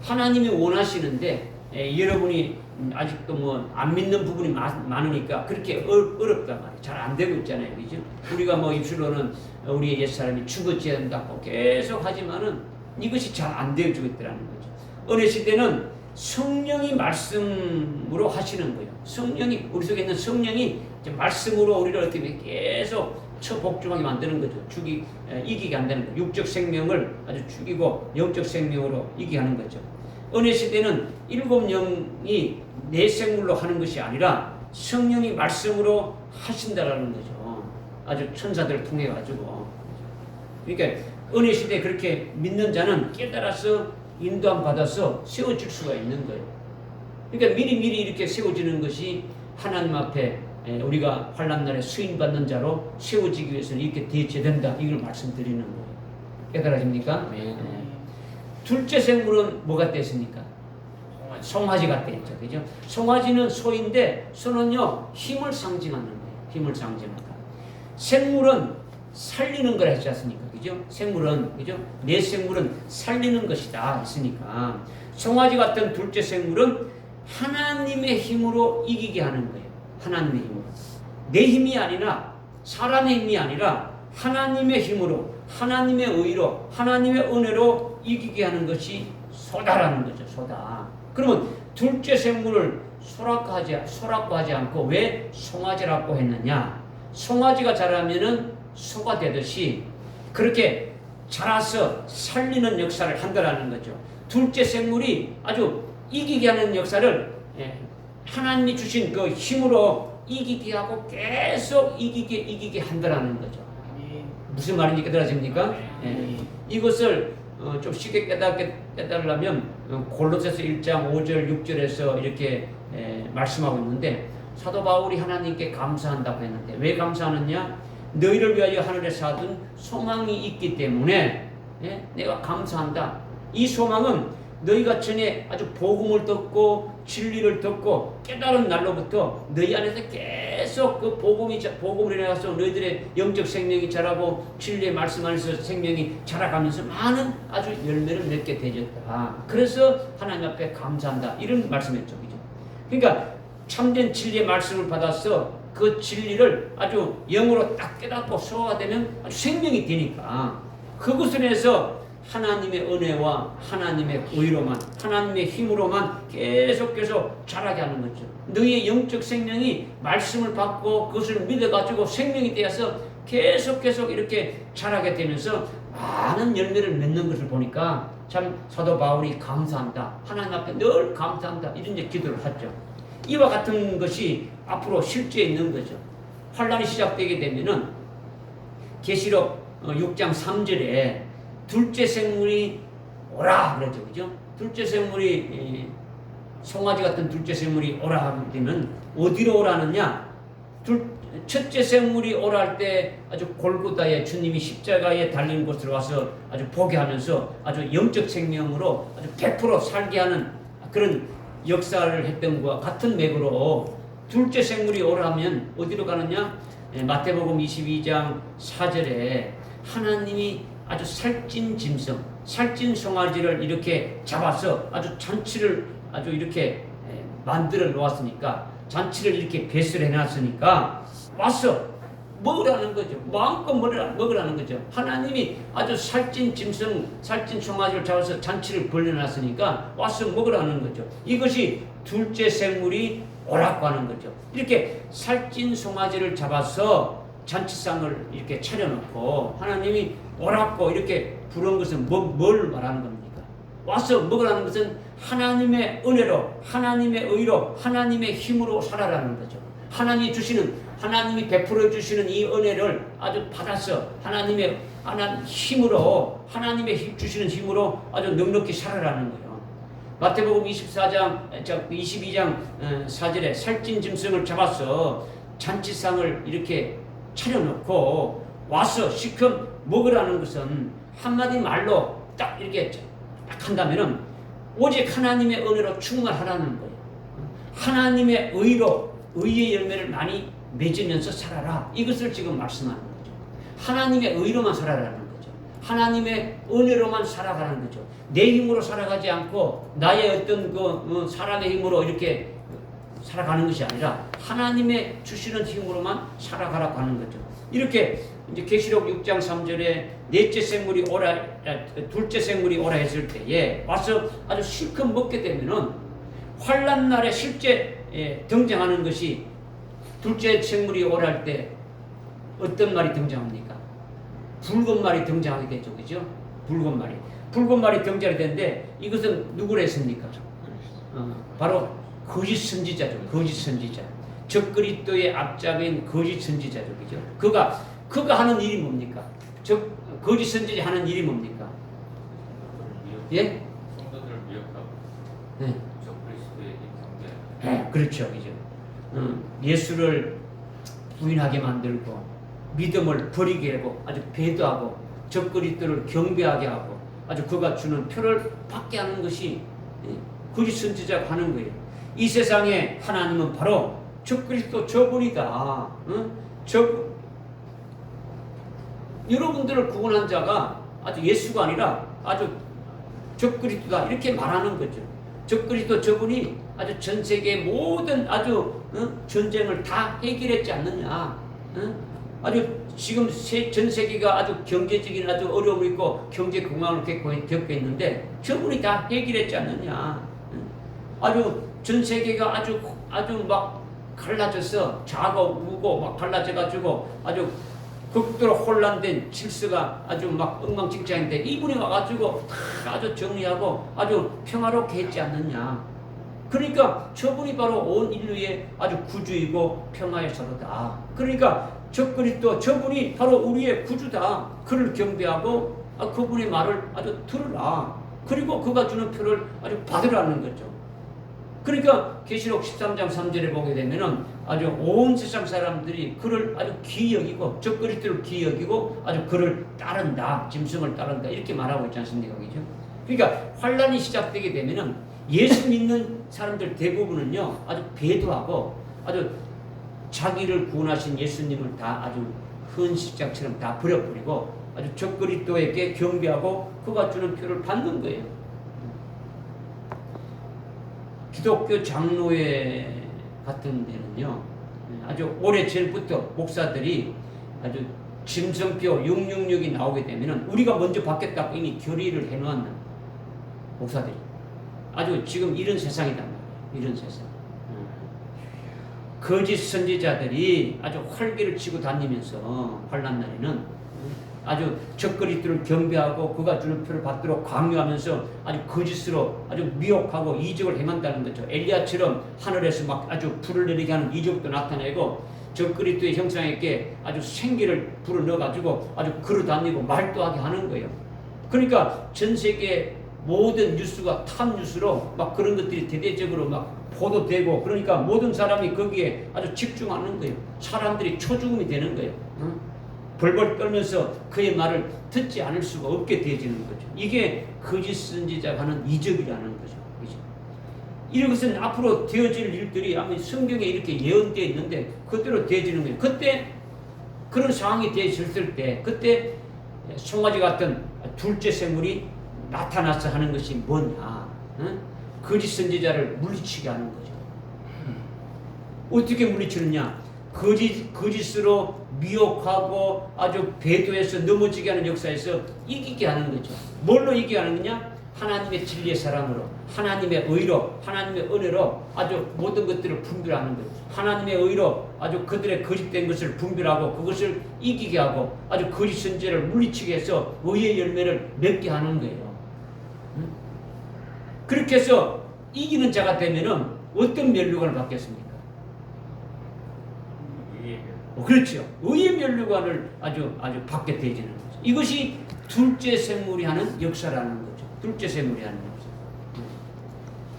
하나님이 원하시는데 여러분이 아직도 뭐 안 믿는 부분이 많으니까 그렇게 어렵단 말이에요. 잘 안 되고 있잖아요. 그죠? 우리가 뭐 입술로는 우리의 옛사람이 죽었지 않다고 계속 하지만은 이것이 잘 안 되어지고 있다는 거죠. 은혜 시대는 성령이 말씀으로 하시는 거예요. 성령이 우리 속에 있는 성령이 말씀으로 우리를 어떻게 계속 처복종하게 만드는 거죠. 이기게 한다는 거예요. 육적 생명을 아주 죽이고 영적 생명으로 이기게 하는 거죠. 은혜 시대는 일곱 영이 내 생물로 하는 것이 아니라 성령이 말씀으로 하신다라는 거죠. 아주 천사들을 통해 가지고. 그러니까 은혜 시대에 그렇게 믿는 자는 깨달아서 인도함 받아서 세워질 수가 있는 거예요. 그러니까 미리미리 이렇게 세워지는 것이 하나님 앞에 우리가 환난 날에 수인받는 자로 세워지기 위해서는 이렇게 대처해야 된다. 이걸 말씀드리는 거예요. 깨달아집니까? 네. 둘째 생물은 뭐가 됐습니까? 송아지가 됐죠. 그죠? 송아지는 소인데 소는요 힘을 상징하는 거예요. 힘을 상징한다. 생물은 살리는 걸 했지 않습니까? 그죠? 생물은, 그죠? 내 생물은 살리는 것이다 했으니까 송아지 같은 둘째 생물은 하나님의 힘으로 이기게 하는 거예요. 하나님의 힘으로. 내 힘이 아니라 사람의 힘이 아니라 하나님의 힘으로 하나님의 의로 하나님의 은혜로 이기게 하는 것이 소다라는 거죠. 소다. 그러면 둘째 생물을 소라고 하지 않고 왜 송아지라고 했느냐? 송아지가 자라면은 소가 되듯이 그렇게 자라서 살리는 역사를 한다라는 거죠. 둘째 생물이 아주 이기게 하는 역사를 하나님이 주신 그 힘으로 이기게 하고 계속 이기게 한다라는 거죠. 무슨 말인지 깨달아집니까? 이것을 좀 쉽게 깨달으려면 골로새서 1장 5절 6절에서 이렇게 말씀하고 있는데 사도 바울이 하나님께 감사한다고 했는데 왜 감사하느냐? 너희를 위하여 하늘에 사둔 소망이 있기 때문에 내가 감사한다. 이 소망은 너희가 전에 아주 복음을 듣고 진리를 듣고 깨달은 날로부터 너희 안에서 계속 그 복음을 인해서 너희들의 영적 생명이 자라고 진리의 말씀 안에서 생명이 자라가면서 많은 아주 열매를 맺게 되었다. 그래서 하나님 앞에 감사한다. 이런 말씀했죠. 그죠? 그러니까 참된 진리의 말씀을 받아서 그 진리를 아주 영으로 딱 깨닫고 소화되면 아주 생명이 되니까 그것을 해서 하나님의 은혜와 하나님의 의로만 하나님의 힘으로만 계속 자라게 하는 거죠. 너희의 영적 생명이 말씀을 받고 그것을 믿어가지고 생명이 되어서 계속 이렇게 자라게 되면서 많은 열매를 맺는 것을 보니까 참 사도 바울이 감사한다. 하나님 앞에 늘 감사한다. 이런 기도를 하죠. 이와 같은 것이 앞으로 실제에 있는 거죠. 환란이 시작되게 되면은 계시록 6장 3절에 둘째 생물이 오라 그러죠. 그죠? 둘째 생물이 송아지 같은 둘째 생물이 오라 하게 되면 어디로 오라느냐? 첫째 생물이 오라 할 때 아주 골고다에 주님이 십자가에 달린 곳으로 와서 아주 보게 하면서 아주 영적 생명으로 아주 100% 살게 하는 그런 역사를 했던 것과 같은 맥으로 둘째 생물이 오라 하면 어디로 가느냐? 마태복음 22장 4절에 하나님이 아주 살찐 짐승, 살찐 송아지를 이렇게 잡아서 아주 잔치를 아주 이렇게 만들어 놓았으니까, 잔치를 이렇게 배설해 놨으니까 와서 먹으라는 거죠. 마음껏 먹으라는 거죠. 하나님이 아주 살찐 짐승, 살찐 송아지를 잡아서 잔치를 벌려놨으니까 와서 먹으라는 거죠. 이것이 둘째 생물이 오라고 하는 거죠. 이렇게 살찐 송아지를 잡아서 잔치상을 이렇게 차려놓고 하나님이 오라고 이렇게 부른 것은 뭘 말하는 겁니까? 와서 먹으라는 것은 하나님의 은혜로, 하나님의 의로, 하나님의 힘으로 살아라는 거죠. 하나님이 베풀어 주시는 이 은혜를 아주 받아서 하나님의 힘으로, 하나님의 주시는 힘으로 아주 넉넉히 살아라는 거예요. 마태복음 22장 4절에 살찐 짐승을 잡아서 잔치상을 이렇게 차려놓고 와서 시큼 먹으라는 것은 한마디 말로 딱 이렇게 딱 한다면은 오직 하나님의 은혜로 충만하라는 거예요. 하나님의 의로, 의의 열매를 많이 맺으면서 살아라. 이것을 지금 말씀하는 거죠. 하나님의 의로만 살아라는 거죠. 하나님의 은혜로만 살아가는 거죠. 내 힘으로 살아가지 않고 나의 어떤 사람의 힘으로 이렇게 살아가는 것이 아니라 하나님의 주시는 힘으로만 살아가라고 하는 거죠. 이렇게 이제 계시록 6장 3절에 둘째 생물이 오라 했을 때에 와서 아주 실컷 먹게 되면은 환난 날에 실제 등장하는 것이 둘째 생물이 오라 할 때 어떤 말이 등장합니까? 붉은 말이 등장하게 되죠, 그죠? 붉은 말이 등장이 되는데 이것은 누구를 했습니까? 바로 거짓 선지자죠. 거짓 선지자. 적그리스도의 앞잡인 거짓 선지자죠. 그죠? 그가 하는 일이 뭡니까? 거짓 선지자 하는 일이 뭡니까? 예? 성도들을 미혹하고 네. 적그리스도의 경계. 네, 그렇죠. 그죠? 예수를 부인하게 만들고 믿음을 버리게 하고 아주 배도하고 적그리스도를 경배하게 하고 아주 그가 주는 표를 받게 하는 것이 거짓 선지자가 하는 거예요. 이 세상에 하나님은 바로 적그리스도 저분이다. 여러분들을 구원한 자가 아주 예수가 아니라 아주 적그리스도다 이렇게 말하는 거죠. 적그리스도 저분이 아주 전 세계의 모든 아주 전쟁을 다 해결했지 않느냐. 아주 지금 전 세계가 아주 경제적인 아주 어려움을 있고 경제 공황을 겪고 있는데 저분이 다 해결했지 않느냐. 아주 전 세계가 아주 막 갈라져서 좌고 우고 막 갈라져가지고 아주 극도로 혼란된 질서가 아주 막 엉망진창인데 이분이 와가지고 아주 정리하고 아주 평화롭게 했지 않느냐. 그러니까 저분이 바로 온 인류의 아주 구주이고 평화의 서로다. 그러니까 적그리스도 저분이 바로 우리의 구주다. 그를 경배하고 그분의 말을 아주 들으라. 그리고 그가 주는 표를 아주 받으라는 거죠. 그러니까 계시록 13장 3절에 보게 되면은 아주 온 세상 사람들이 그를 아주 귀히 여기고 적그리스도를 귀히 여기고 아주 그를 따른다. 짐승을 따른다. 이렇게 말하고 있지 않습니까? 그죠? 그러니까 환란이 시작되게 되면은 예수 믿는 사람들 대부분은요 아주 배도하고 아주 자기를 구원하신 예수님을 다 아주 헌신장처럼 다 버려버리고 아주 적그리스도에게 경배하고 그가 주는 표를 받는 거예요. 기독교 장로회 같은 데는요 아주 오래전부터 목사들이 아주 짐승표 666이 나오게 되면은 우리가 먼저 받겠다고 이미 결의를 해놓은 목사들이 아주 지금 이런 세상이단 말이에요. 이런 세상. 거짓 선지자들이 아주 활기를 치고 다니면서 환난 날에는 아주 적그리스도를 경배하고 그가 주는 표를 받도록 강요하면서 아주 거짓으로 아주 미혹하고 이적을 행한다는 거죠. 엘리야처럼 하늘에서 막 아주 불을 내리게 하는 이적도 나타내고 적그리스도의 형상에게 아주 생기를 불어 넣어가지고 아주 걸어다니고 말도 하게 하는 거예요. 그러니까 전 세계 모든 뉴스가 탑 뉴스로 막 그런 것들이 대대적으로 막 보도되고 그러니까 모든 사람이 거기에 아주 집중하는 거예요. 사람들이 초죽음이 되는 거예요. 벌벌 떨면서 그의 말을 듣지 않을 수가 없게 되어지는 거죠. 이게 거짓 선지자가 하는 이적이라는 거죠. 그죠? 이것은 앞으로 되어질 일들이 아마 성경에 이렇게 예언되어 있는데 그대로 되어지는 거예요. 그때 그런 상황이 되어졌을 때 그때 송아지 같은 둘째 생물이 나타나서 하는 것이 뭐냐? 거짓 선지자를 물리치게 하는 거죠. 어떻게 물리치느냐? 거짓으로 미혹하고 아주 배도해서 넘어지게 하는 역사에서 이기게 하는 거죠. 뭘로 이기게 하는 거냐? 하나님의 진리의 사랑으로, 하나님의 의로, 하나님의 은혜로 아주 모든 것들을 분별하는 거예요. 하나님의 의로 아주 그들의 거짓된 것을 분별하고 그것을 이기게 하고 아주 거짓 선지자를 물리치게 해서 의의 열매를 맺게 하는 거예요. 그렇게 해서 이기는 자가 되면은 어떤 면류관을 받겠습니까? 그렇죠. 의의 면류관을 아주 받게 되지는 거죠. 이것이 둘째 생물이 하는 역사라는 거죠. 둘째 생물이 하는 역사.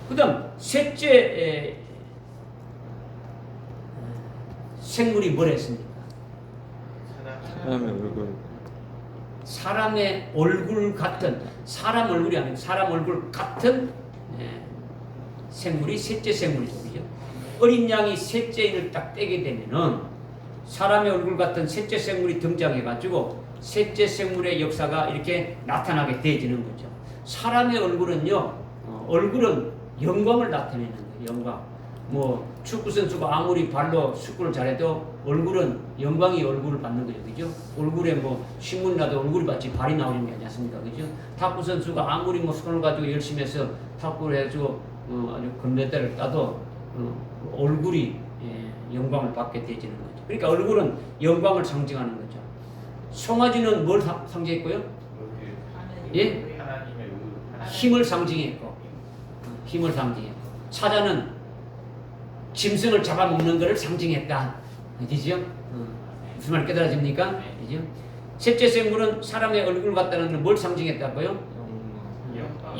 그다음 셋째 생물이 뭘 했습니까? 사람의 얼굴. 사람의 얼굴 같은 사람 얼굴이 아니고 사람 얼굴 같은 생물이 셋째 생물이죠. 어린 양이 셋째 인을 딱 떼게 되면은 사람의 얼굴 같은 셋째 생물이 등장해가지고 셋째 생물의 역사가 이렇게 나타나게 되어지는 거죠. 사람의 얼굴은요, 얼굴은 영광을 나타내는 거예요. 영광. 뭐 축구 선수가 아무리 발로 축구를 잘해도 얼굴은 영광이 얼굴을 받는 거죠, 그죠? 얼굴에 뭐 신문 나도 얼굴이 받지 발이 나오는 게 아니지 않습니까, 그죠? 탁구 선수가 아무리 뭐 손을 가지고 열심히 해서 탁구를 해가지고 아주 금메달을 따도 얼굴이 영광을 받게 되지는 거죠. 그러니까 얼굴은 영광을 상징하는 거죠. 송아지는 뭘 상징했고요? 예? 힘을 상징했고, 힘을 상징했고, 사자는 짐승을 잡아먹는 것을 상징했다. 그죠? 무슨 말 깨달아집니까? 그죠? 셋째 생물은 사람의 얼굴 같다는 걸 뭘 상징했다고요?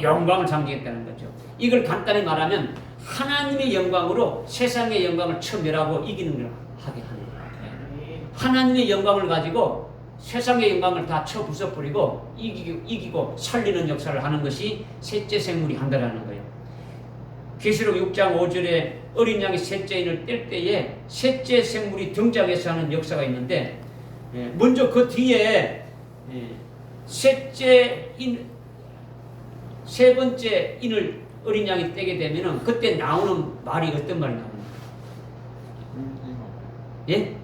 영광을 상징했다는 거죠. 이걸 간단히 말하면 하나님의 영광으로 세상의 영광을 처멸하고 이기는 걸 하게 하는 거예요. 하나님의 영광을 가지고 세상의 영광을 다 쳐부숴버리고 이기고 살리는 역사를 하는 것이 셋째 생물이 한다라는 거예요. 계시록 6장 5절에 어린 양이 셋째 인을 뗄 때에 셋째 생물이 등장해서 하는 역사가 있는데 먼저 그 뒤에 세 번째 인을 어린 양이 떼게 되면은 그때 나오는 말이 어떤 말이 나옵니까? 예?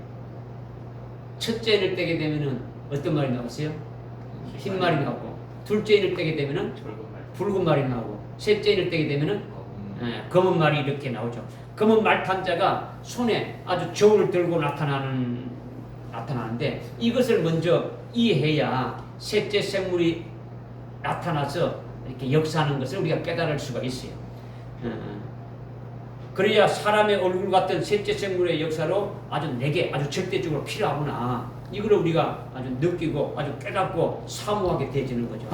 첫째 인을 떼게 되면은 어떤 말이 나왔어요? 흰 말이 나오고, 둘째 인을 떼게 되면은 붉은 말이 나오고, 셋째 인을 떼게 되면은 검은 말이 이렇게 나오죠. 검은 말 탄 자가 손에 아주 저울을 들고 나타나는데 이것을 먼저 이해해야 셋째 생물이 나타나서 이렇게 역사하는 것을 우리가 깨달을 수가 있어요. 그래야 사람의 얼굴 같은 셋째 생물의 역사로 내게 아주 절대적으로 필요하구나. 이걸 우리가 아주 느끼고 아주 깨닫고 사모하게 되어지는 거죠.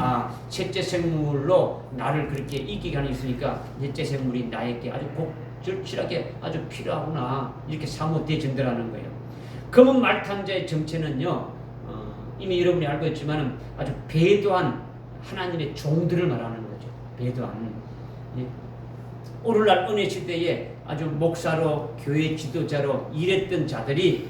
셋째 생물로 나를 그렇게 이기게 하는 있으니까 넷째 생물이 나에게 아주 절실하게 아주 필요하구나. 이렇게 사모되어진다는 거예요. 검은 말탄자의 정체는요, 이미 여러분이 알고 있지만 아주 배도한 하나님의 종들을 말하는 거죠. 배도한. 오늘날 은혜 시대에 아주 목사로 교회 지도자로 일했던 자들이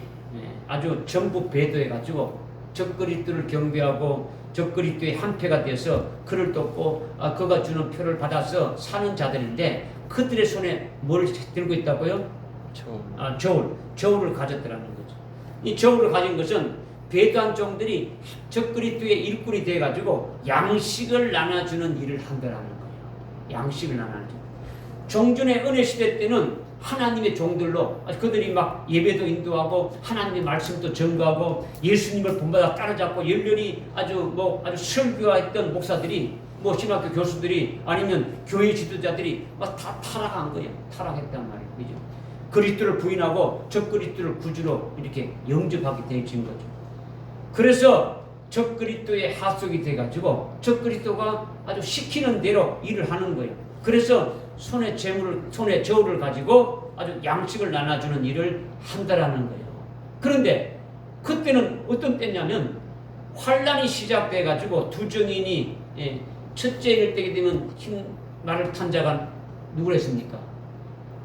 아주 전부 배도해가지고 적그리스도를 경배하고 적그리스도의 한패가 되어서 그를 돕고 그가 주는 표를 받아서 사는 자들인데 그들의 손에 뭘 들고 있다고요? 저울을 가졌더라는 거죠. 이 저울을 가진 것은 배도한 종들이 적그리스도의 일꾼이 돼가지고 양식을 나눠주는 일을 한다라는 거예요. 양식을 나눠주는. 종전의 은혜 시대 때는 하나님의 종들로 그들이 막 예배도 인도하고 하나님의 말씀도 전가하고 예수님을 본받아 따라잡고 열렬히 아주 설교했던 목사들이 신학교 교수들이 아니면 교회 지도자들이 막 다 타락한 거예요. 타락했단 말이에요. 그죠? 그리스도를 부인하고 적그리스도를 구주로 이렇게 영접하게 되어진 거죠. 그래서 적그리스도의 하속이 돼가지고 적그리스도가 아주 시키는 대로 일을 하는 거예요. 그래서 손에 저울을 가지고 아주 양식을 나눠주는 일을 한다라는 거예요. 그런데 그때는 어떤 때냐면 환란이 시작돼가지고 두 증인이 첫째 일 때게 되면 흰 말을 탄 자가 누구랬습니까?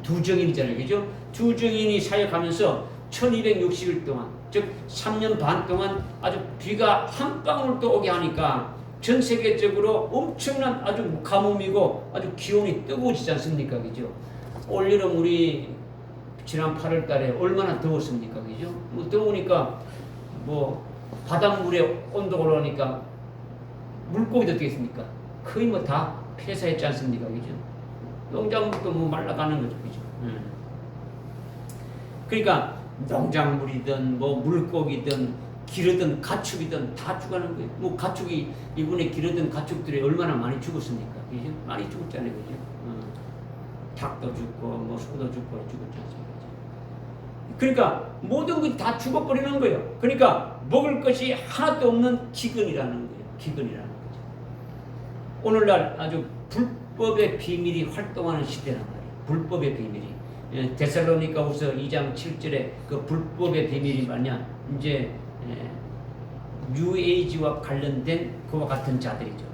두 증인이잖아요. 그죠? 두 증인이 사역하면서 1260일 동안 즉 3년 반 동안 아주 비가 한 방울도 오게 하니까 전 세계적으로 엄청난 아주 가뭄이고 아주 기온이 뜨거워지지 않습니까? 그죠? 올여름 우리 지난 8월 달에 얼마나 더웠습니까? 그죠? 뭐 더우니까 뭐 바닷물의 온도가 올라오니까 물고기도 어떻게 했습니까? 거의 뭐 다 폐사했지 않습니까? 그죠? 농작물도 뭐 말라가는 거죠. 그죠? 그러니까 농작물이든 뭐 물고기든 기르든 가축이든 다 죽어가는 거예요. 뭐 가축이 이번에 기르던 가축들이 얼마나 많이 죽었습니까? 그죠? 많이 죽었잖아요. 그죠? 닭도 죽고 뭐 소도 죽고 죽었지 않습니까? 그러니까 모든 것이 다 죽어버리는 거예요. 그러니까 먹을 것이 하나도 없는 기근이라는 거예요. 기근이라는 거죠. 오늘날 아주 불법의 비밀이 활동하는 시대란 말이에요. 불법의 비밀이. 데살로니가후서 2장 7절에 그 불법의 비밀이 뭐냐? 이제 뉴에이지와 관련된 그와 같은 자들이죠.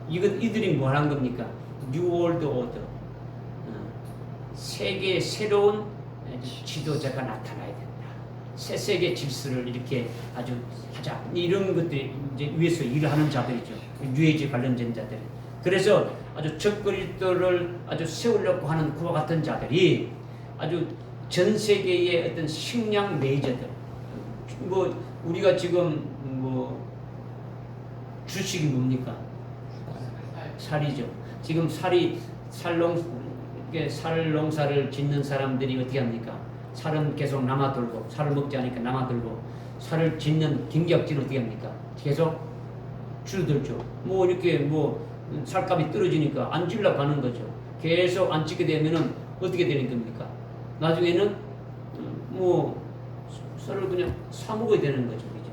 이들이 뭐 하는 겁니까? 뉴월드 오더. 세계의 새로운 지도자가 나타나야 된다. 새 세계 질서를 이렇게 아주 하자. 이런 것들이 이제 위에서 일을 하는 자들이죠. 뉴에이지 관련된 자들. 그래서 아주 적그리스도를 아주 세우려고 하는 그와 같은 자들이 아주 전 세계의 어떤 식량 메이저들. 뭐 우리가 지금 뭐 주식이 뭡니까? 살이죠. 지금 살 농사를 짓는 사람들이 어떻게 합니까? 살은 계속 남아돌고, 살을 먹지 않으니까 남아돌고, 살을 짓는 김격지는 어떻게 합니까? 계속 줄어들죠. 뭐 이렇게 뭐 살값이 떨어지니까 안 질러 가는 거죠. 계속 안 찍게 되면은 어떻게 되는 겁니까? 나중에는 뭐 살을 그냥 사 먹어야 되는 거죠. 그죠?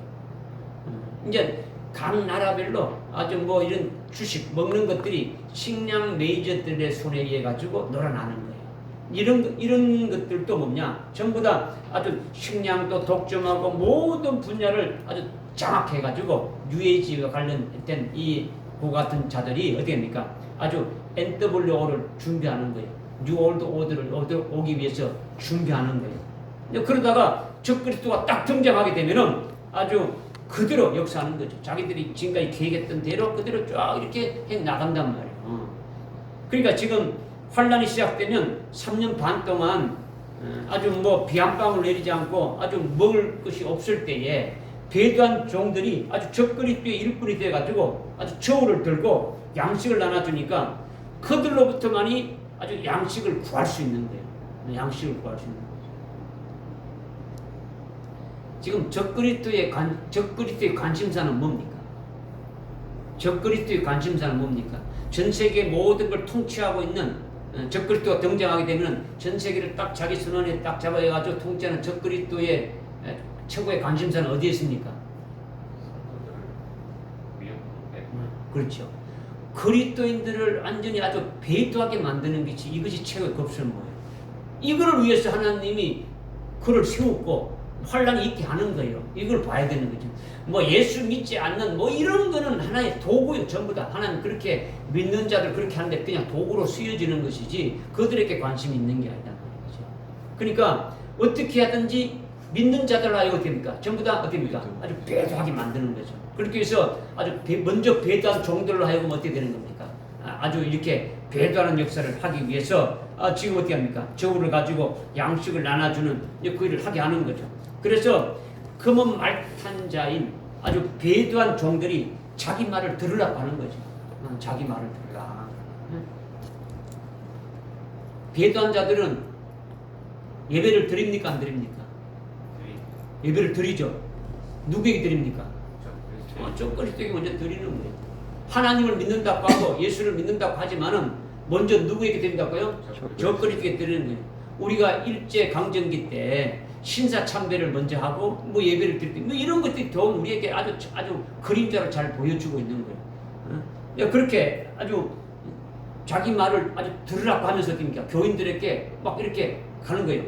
이제 각 나라별로 아주 뭐 이런 주식 먹는 것들이 식량 메이저들의 손에 의해 가지고 놀아나는 거예요. 이런 것들도 뭐냐? 전부 다 아주 식량도 독점하고 모든 분야를 아주 장악해 가지고 뉴에이지와 관련된 이 그 같은 자들이 어떻게 합니까? 아주 NWO를 준비하는 거예요. 뉴월드 오더를 오기 위해서 준비하는 거예요. 그러다가 적그리스도가 딱 등장하게 되면은 아주 그대로 역사하는 거죠. 자기들이 지금까지 계획했던 대로 그대로 쫙 이렇게 해 나간단 말이에요. 그러니까 지금 환란이 시작되면 3년 반 동안 아주 뭐 비 한 방울 내리지 않고 아주 먹을 것이 없을 때에 배도한 종들이 아주 적그리스도의 일꾼이 돼가지고 아주 저울을 들고 양식을 나눠주니까 그들로부터만이 아주 양식을 구할 수 있는 거예요. 양식을 구할 수 있는 거예요. 지금 적그리스도의 관심사는 뭡니까? 적그리스도의 관심사는 뭡니까? 전 세계 모든 걸 통치하고 있는 적그리스도가 등장하게 되면 전 세계를 딱 자기 손안에 딱 잡아가지고 통치하는 적그리스도의 최고의 관심사는 어디에 있습니까? 그렇죠. 그리스도인들을 완전히 아주 배도하게 만드는 것이 이것이 최고의 겁설모예요. 이거를 위해서 하나님이 그를 세웠고 환란이 있게 하는 거예요. 이걸 봐야 되는 거죠. 뭐 예수 믿지 않는 뭐 이런 거는 하나의 도구요. 전부 다 하나님 그렇게 믿는 자들 그렇게 하는데 그냥 도구로 쓰여지는 것이지 그들에게 관심이 있는 게 아니란 말이죠. 그러니까 어떻게 하든지 믿는 자들 하여 어떻게 됩니까? 전부 다 어떻게 됩니까? 아주 배도하게 만드는 거죠. 그렇게 해서 아주 먼저 배도한 종들로 하여금 어떻게 되는 겁니까? 아주 이렇게 배도하는 역사를 하기 위해서 지금 어떻게 합니까? 저울을 가지고 양식을 나눠주는 그 일을 하게 하는 거죠. 그래서 금은 말탄 자인 아주 배도한 종들이 자기 말을 들으려고 하는 거죠. 자기 말을 들으라. 배도한 자들은 예배를 드립니까? 안 드립니까? 예배를 드리죠. 누구에게 드립니까? 적그리스도에게 먼저 드리는 거예요. 하나님을 믿는다고 하고 예수를 믿는다고 하지만은 먼저 누구에게 드린다고요? 적그리스도에게 드리는 거예요. 우리가 일제 강점기 때 신사참배를 먼저 하고 뭐 예배를 드릴 때 뭐 이런 것들이 더 우리에게 아주 그림자로 잘 보여주고 있는 거예요. 그렇게 아주 자기 말을 아주 들으라고 하면서 그러니까 교인들에게 막 이렇게 가는 거예요.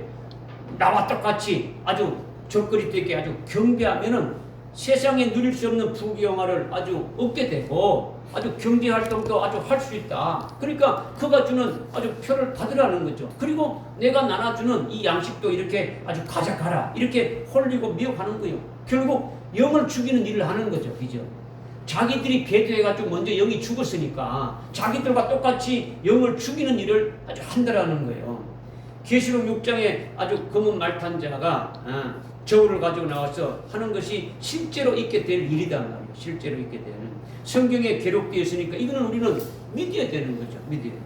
나와 똑같이 아주 적그리스도 있게 아주 경배하면은 세상에 누릴 수 없는 부귀영화를 아주 얻게 되고 아주 경제 활동도 아주 할 수 있다. 그러니까 그가 주는 아주 표를 받으라는 거죠. 그리고 내가 나눠주는 이 양식도 이렇게 아주 가져가라. 이렇게 홀리고 미혹하는 거예요. 결국 영을 죽이는 일을 하는 거죠. 그죠? 자기들이 배도해가지고 먼저 영이 죽었으니까 자기들과 똑같이 영을 죽이는 일을 아주 한다라는 거예요. 계시록 6장에 아주 검은 말탄 자가 저울을 가지고 나와서 하는 것이 실제로 있게 될 일이다 말이에요. 실제로 있게 되는 성경에 기록되어 있으니까 이거는 우리는 믿어야 되는 거죠. 믿어야 돼요.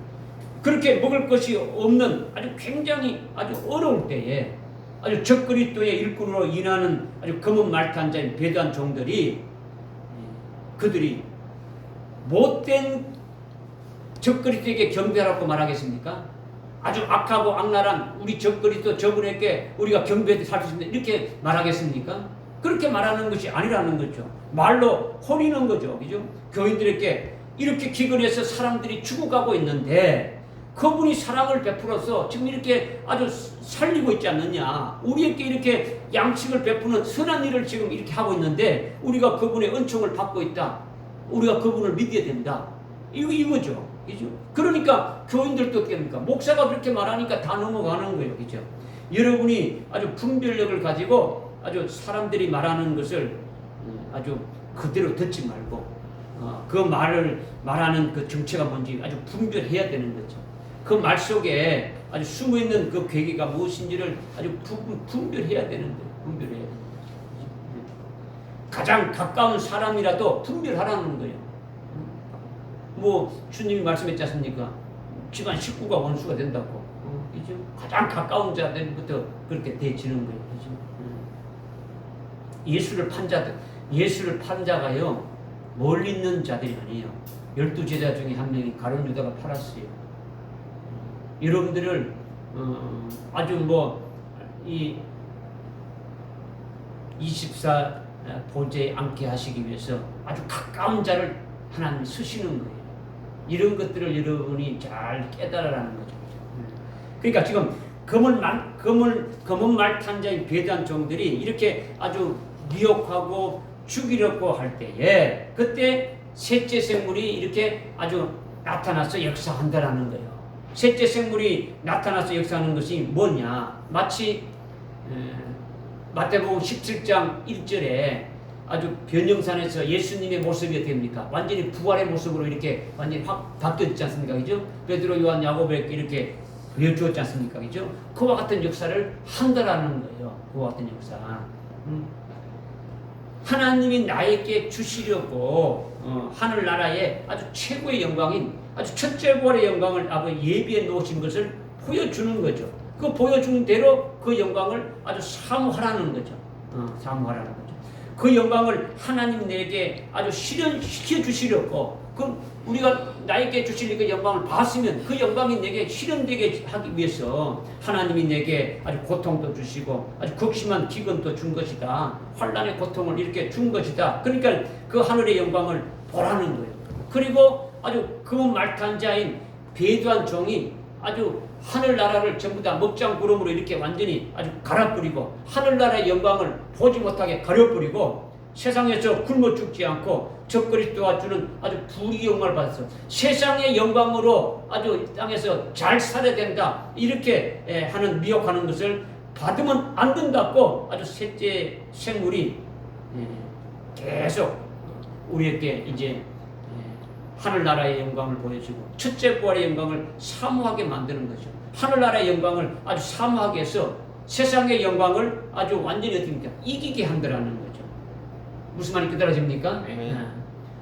그렇게 먹을 것이 없는 아주 굉장히 아주 어려울 때에 아주 적그리스도의 일꾼으로 인하는 아주 검은 말탄 자인 배도한 종들이 그들이 못된 적그리스도에게 경배하라고 말하겠습니까? 아주 악하고 악랄한 우리 적그리스도 저분에게 우리가 경배해 살 수 있는데 이렇게 말하겠습니까? 그렇게 말하는 것이 아니라는 거죠. 말로 혼이는 거죠. 그죠? 교인들에게 이렇게 기근해서 사람들이 죽어가고 있는데 그분이 사랑을 베풀어서 지금 이렇게 아주 살리고 있지 않느냐. 우리에게 이렇게 양식을 베푸는 선한 일을 지금 이렇게 하고 있는데 우리가 그분의 은총을 받고 있다. 우리가 그분을 믿어야 된다. 이거죠. 그죠? 그러니까 교인들도 어떻게 합니까? 목사가 그렇게 말하니까 다 넘어가는 거예요. 그죠? 여러분이 아주 분별력을 가지고 아주 사람들이 말하는 것을 아주 그대로 듣지 말고 그 말을 말하는 그 정체가 뭔지 아주 분별해야 되는 거죠. 그 말 속에 아주 숨어있는 그 계기가 무엇인지를 아주 분별해야 되는 거예요. 분별해야 되는 거죠. 가장 가까운 사람이라도 분별하라는 거예요. 뭐 주님이 말씀했지 않습니까? 집안 식구가 원수가 된다고. 그죠? 가장 가까운 자들부터 그렇게 대치는 거예요. 그죠? 예수를 판 자가요 멀리 있는 자들이 아니에요. 12제자 중에 한 명이 가룟 유다가 팔았어요. 여러분들을 아주 이 24 보좌에 앉게 하시기 위해서 아주 가까운 자를 하나님 쓰시는 거예요. 이런 것들을 여러분이 잘 깨달으라는 거죠. 그러니까 지금 검은 말 탄자인 배단 종들이 이렇게 아주 미혹하고 죽이려고 할 때에 그때 셋째 생물이 이렇게 아주 나타나서 역사한다라는 거예요. 셋째 생물이 나타나서 역사하는 것이 뭐냐? 마치 마태복음 17장 1절에 아주 변형산에서 예수님의 모습이 어떻게 됩니까? 완전히 부활의 모습으로 이렇게 완전히 확 바뀌었지 않습니까? 그죠? 베드로, 요한, 야고보에게 이렇게 보여주었지 않습니까? 그죠? 그와 같은 역사를 한다라는 거예요. 그와 같은 역사. 하나님이 나에게 주시려고 하늘나라의 아주 최고의 영광인 아주 첫째 부활의 영광을 아버지 예비해 놓으신 것을 보여주는 거죠. 그 보여준 대로 그 영광을 아주 사모하라는 거죠. 사모하라는 거죠. 그 영광을 하나님 내게 아주 실현시켜 주시려고 그 우리가 나에게 주실 그 영광을 봤으면 그 영광이 내게 실현되게 하기 위해서 하나님이 내게 아주 고통도 주시고 아주 극심한 기근도 준 것이다. 환난의 고통을 이렇게 준 것이다. 그러니까 그 하늘의 영광을 보라는 거예요. 그리고 아주 검은 말탄 자인 배도한 종이 아주 하늘나라를 전부 다 먹장구름으로 이렇게 완전히 아주 갈아뿌리고 하늘나라의 영광을 보지 못하게 가려뿌리고 세상에서 굶어 죽지 않고 적그리스도가 주는 아주 부귀 영광을 받았어. 세상의 영광으로 아주 땅에서 잘 살아야 된다. 이렇게 하는 미혹하는 것을 받으면 안 된다고 아주 셋째 생물이 계속 우리에게 이제 하늘나라의 영광을 보여주고 첫째 부활의 영광을 사모하게 만드는 거죠. 하늘나라의 영광을 아주 사모하게 해서 세상의 영광을 아주 완전히 어떻게 이기게 한다라는 거죠. 무슨 말이 깨달아집니까?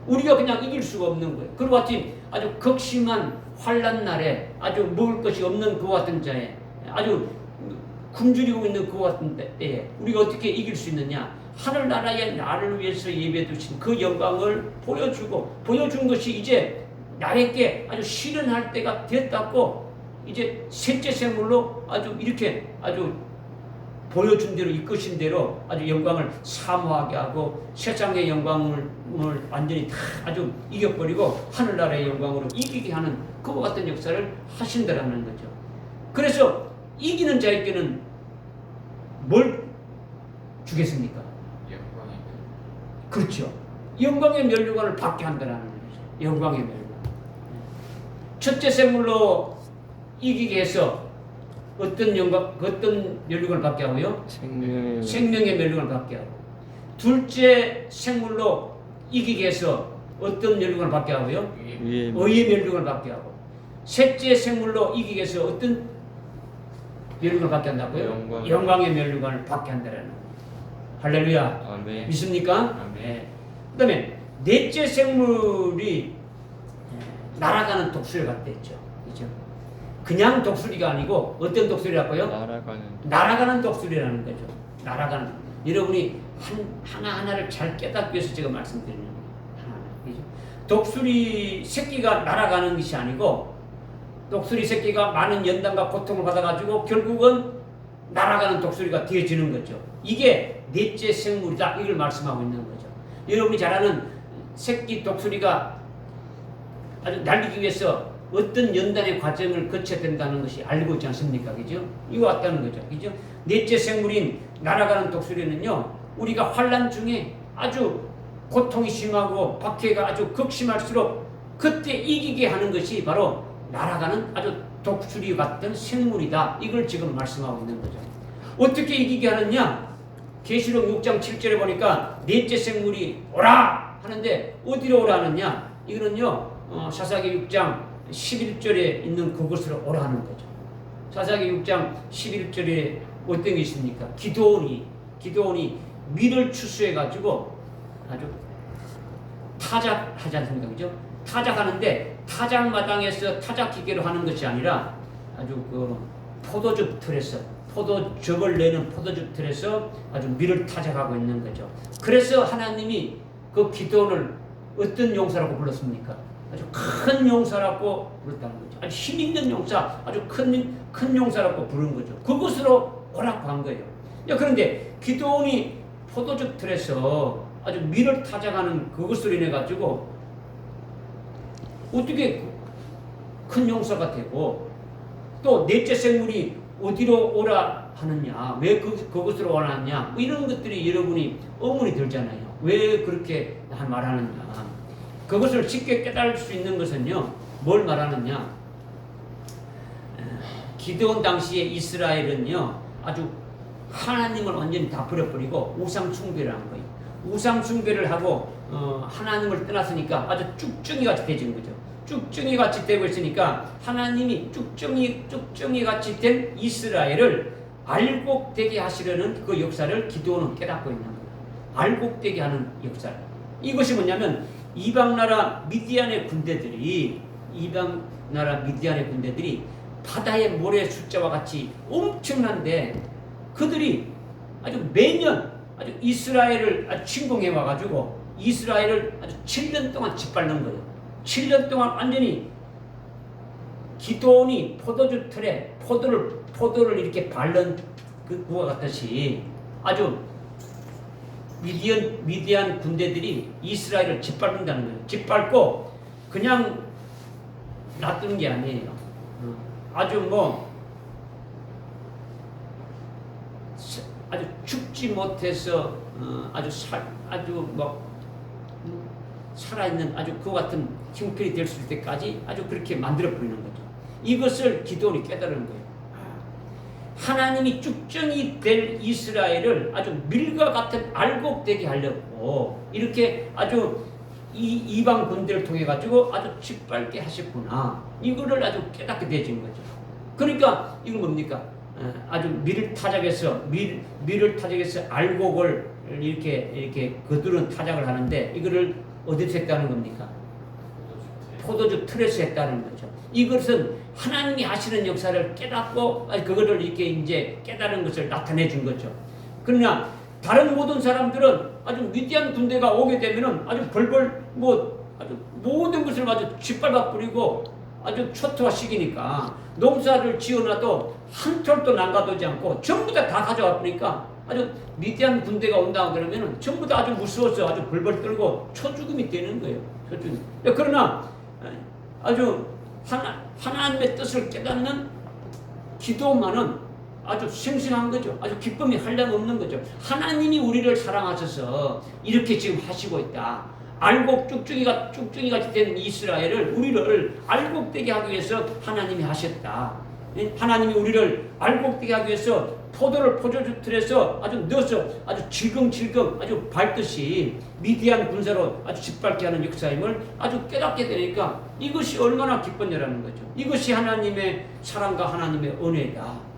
우리가 그냥 이길 수가 없는 거예요. 그와 같이 아주 극심한 환난 날에 아주 먹을 것이 없는 그와 같은 자에 아주 굶주리고 있는 그와 같은 때에 우리가 어떻게 이길 수 있느냐? 하늘나라의 나를 위해서 예배해 두신 그 영광을 보여준 것이 이제 나에게 아주 실현할 때가 됐다고 이제 셋째 생물로 아주 이렇게 아주 보여준 대로 이끄신 대로 아주 영광을 사모하게 하고 세상의 영광을 완전히 다 아주 이겨버리고 하늘나라의 영광으로 이기게 하는 그와 같은 역사를 하신다라는 거죠. 그래서 이기는 자에게는 뭘 주겠습니까? 영광이 그렇죠. 영광의 면류관을 받게 한다라는 거죠. 영광의 면류관. 첫째 생물로 이기게 해서 어떤 면류관을 받게 하고요? 생명의 면류관을 받게 하고. 둘째 생물로 이기게 해서 어떤 면류관을 받게 하고요? 의의 면류관을 받게 하고. 셋째 생물로 이기게 해서 어떤 면류관을 받게 한다고요? 영광의 면류관을 받게 한다라는 거예요. 할렐루야. 아멘. 믿습니까? 아멘. 그 다음에 넷째 생물이 날아가는 독수리 같다 했죠. 그죠? 그냥 독수리가 아니고 어떤 독수리라고요? 날아가는 독수리라는 거죠. 날아가는. 여러분이 하나하나를 잘 깨닫기 위해서 제가 말씀드리는 거예요. 하나하나. 독수리 새끼가 날아가는 것이 아니고 독수리 새끼가 많은 연단과 고통을 받아가지고 결국은 날아가는 독수리가 되어지는 거죠. 이게 넷째 생물이다. 이걸 말씀하고 있는 거죠. 여러분이 잘 아는 새끼 독수리가 아주 날리기 위해서 어떤 연단의 과정을 거쳐야 된다는 것이 알고 있지 않습니까? 그죠? 이거 왔다는 거죠. 그죠? 넷째 생물인 날아가는 독수리는요, 우리가 환난 중에 아주 고통이 심하고 박해가 아주 극심할수록 그때 이기게 하는 것이 바로 날아가는 아주 독수리 같은 생물이다. 이걸 지금 말씀하고 있는 거죠. 어떻게 이기게 하느냐? 계시록 6장 7절에 보니까 넷째 생물이 오라 하는데 어디로 오라 하느냐? 이거는요, 사사기 6장 11절에 있는 그곳으로 오라 하는 거죠. 사사기 6장 11절에 어떤 게 있습니까? 기드온이 밀을 추수해가지고 아주 타작하지 않습니까? 그죠? 타작하는데 타작마당에서 타작 기계로 하는 것이 아니라 아주 그 포도즙 틀에서 포도즙을 내는 포도즙 틀에서 아주 밀을 타작하고 있는 거죠. 그래서 하나님이 그 기드온을 어떤 용사라고 불렀습니까? 아주 큰 용사라고 불렀다는 거죠. 아주 힘 있는 용사, 아주 큰 용사라고 부른 거죠. 그것으로 오라고 한 거예요. 그런데 기드온이 포도즙 틀에서 아주 밀을 타작하는 그것으로 인해 가지고 어떻게 큰 용사가 되고 또 넷째 생물이 어디로 오라 하느냐, 왜 그것으로 오라느냐, 뭐 이런 것들이 여러분이 의문이 들잖아요. 왜 그렇게 말하느냐. 그것을 쉽게 깨달을 수 있는 것은요, 뭘 말하느냐. 기드온 당시에 이스라엘은요, 아주 하나님을 완전히 다 버려버리고 우상 숭배를 한 거예요. 우상 숭배를 하고 하나님을 떠났으니까 아주 쭉정이 같이 되진 거죠. 쭉정이 같이 되고 있으니까 하나님이 쭉정이 같이 된 이스라엘을 알곡되게 하시려는 그 역사를 기드온은 깨닫고 있는 거예요. 알곡되게 하는 역사. 이것이 뭐냐면 이방나라 미디안의 군대들이 바다의 모래 숫자와 같이 엄청난데 그들이 아주 매년 아주 이스라엘을 아주 침공해 와가지고 이스라엘을 아주 7년 동안 짓밟는 거예요. 7년 동안 완전히 기드온이 포도주 틀에 포도를 이렇게 밟는 그와 같듯이 아주 미디안 군대들이 이스라엘을 짓밟는다는 거예요. 짓밟고 그냥 놔두는 게 아니에요. 아주 아주 죽지 못해서 살아있는 아주 그 같은 형편이 될 수 있을 때까지 아주 그렇게 만들어 버리는 거죠. 이것을 기드온이 깨달은 거예요. 하나님이 쭉정이 될 이스라엘을 아주 밀과 같은 알곡되게 하려고 이렇게 아주 이방 군대를 통해 가지고 아주 짓밟게 하셨구나. 이거를 아주 깨닫게 되어진 거죠. 그러니까 이건 뭡니까? 아주 밀을 타작해서 알곡을 이렇게 그들은 타작을 하는데 이거를 어디서 했다는 겁니까? 포도주 틀에서 했다는 거죠. 이것은 하나님이 하시는 역사를 깨닫고 그거를 이렇게 이제 깨달은 것을 나타내 준 거죠. 그러나 다른 모든 사람들은 아주 미디안 군대가 오게 되면은 아주 벌벌 아주 모든 것을 아주 짓밟아 버리고 아주 초토화 시기니까 농사를 지어놔도 한 톨도 남가두지 않고 전부 다 가져와 보니까 아주 미디안 군대가 온다 그러면은 전부 다 아주 무서워서 아주 벌벌 떨고 초죽음이 되는 거예요. 초죽음. 그러나 아주 하나님의 뜻을 깨닫는 기도만은 아주 생생한 거죠. 아주 기쁨이 한량없는 거죠. 하나님이 우리를 사랑하셔서 이렇게 지금 하시고 있다. 알곡 쭉쭉이같이 된 이스라엘을 우리를 알곡되게 하기 위해서 하나님이 하셨다. 하나님이 우리를 알곡되게 하기 위해서 포도를 포도주틀에서 아주 넣어서 아주 질겅질겅 아주 밟듯이 미디안 군사로 아주 짓밟게 하는 역사임을 아주 깨닫게 되니까 이것이 얼마나 기뻤냐라는 거죠. 이것이 하나님의 사랑과 하나님의 은혜다.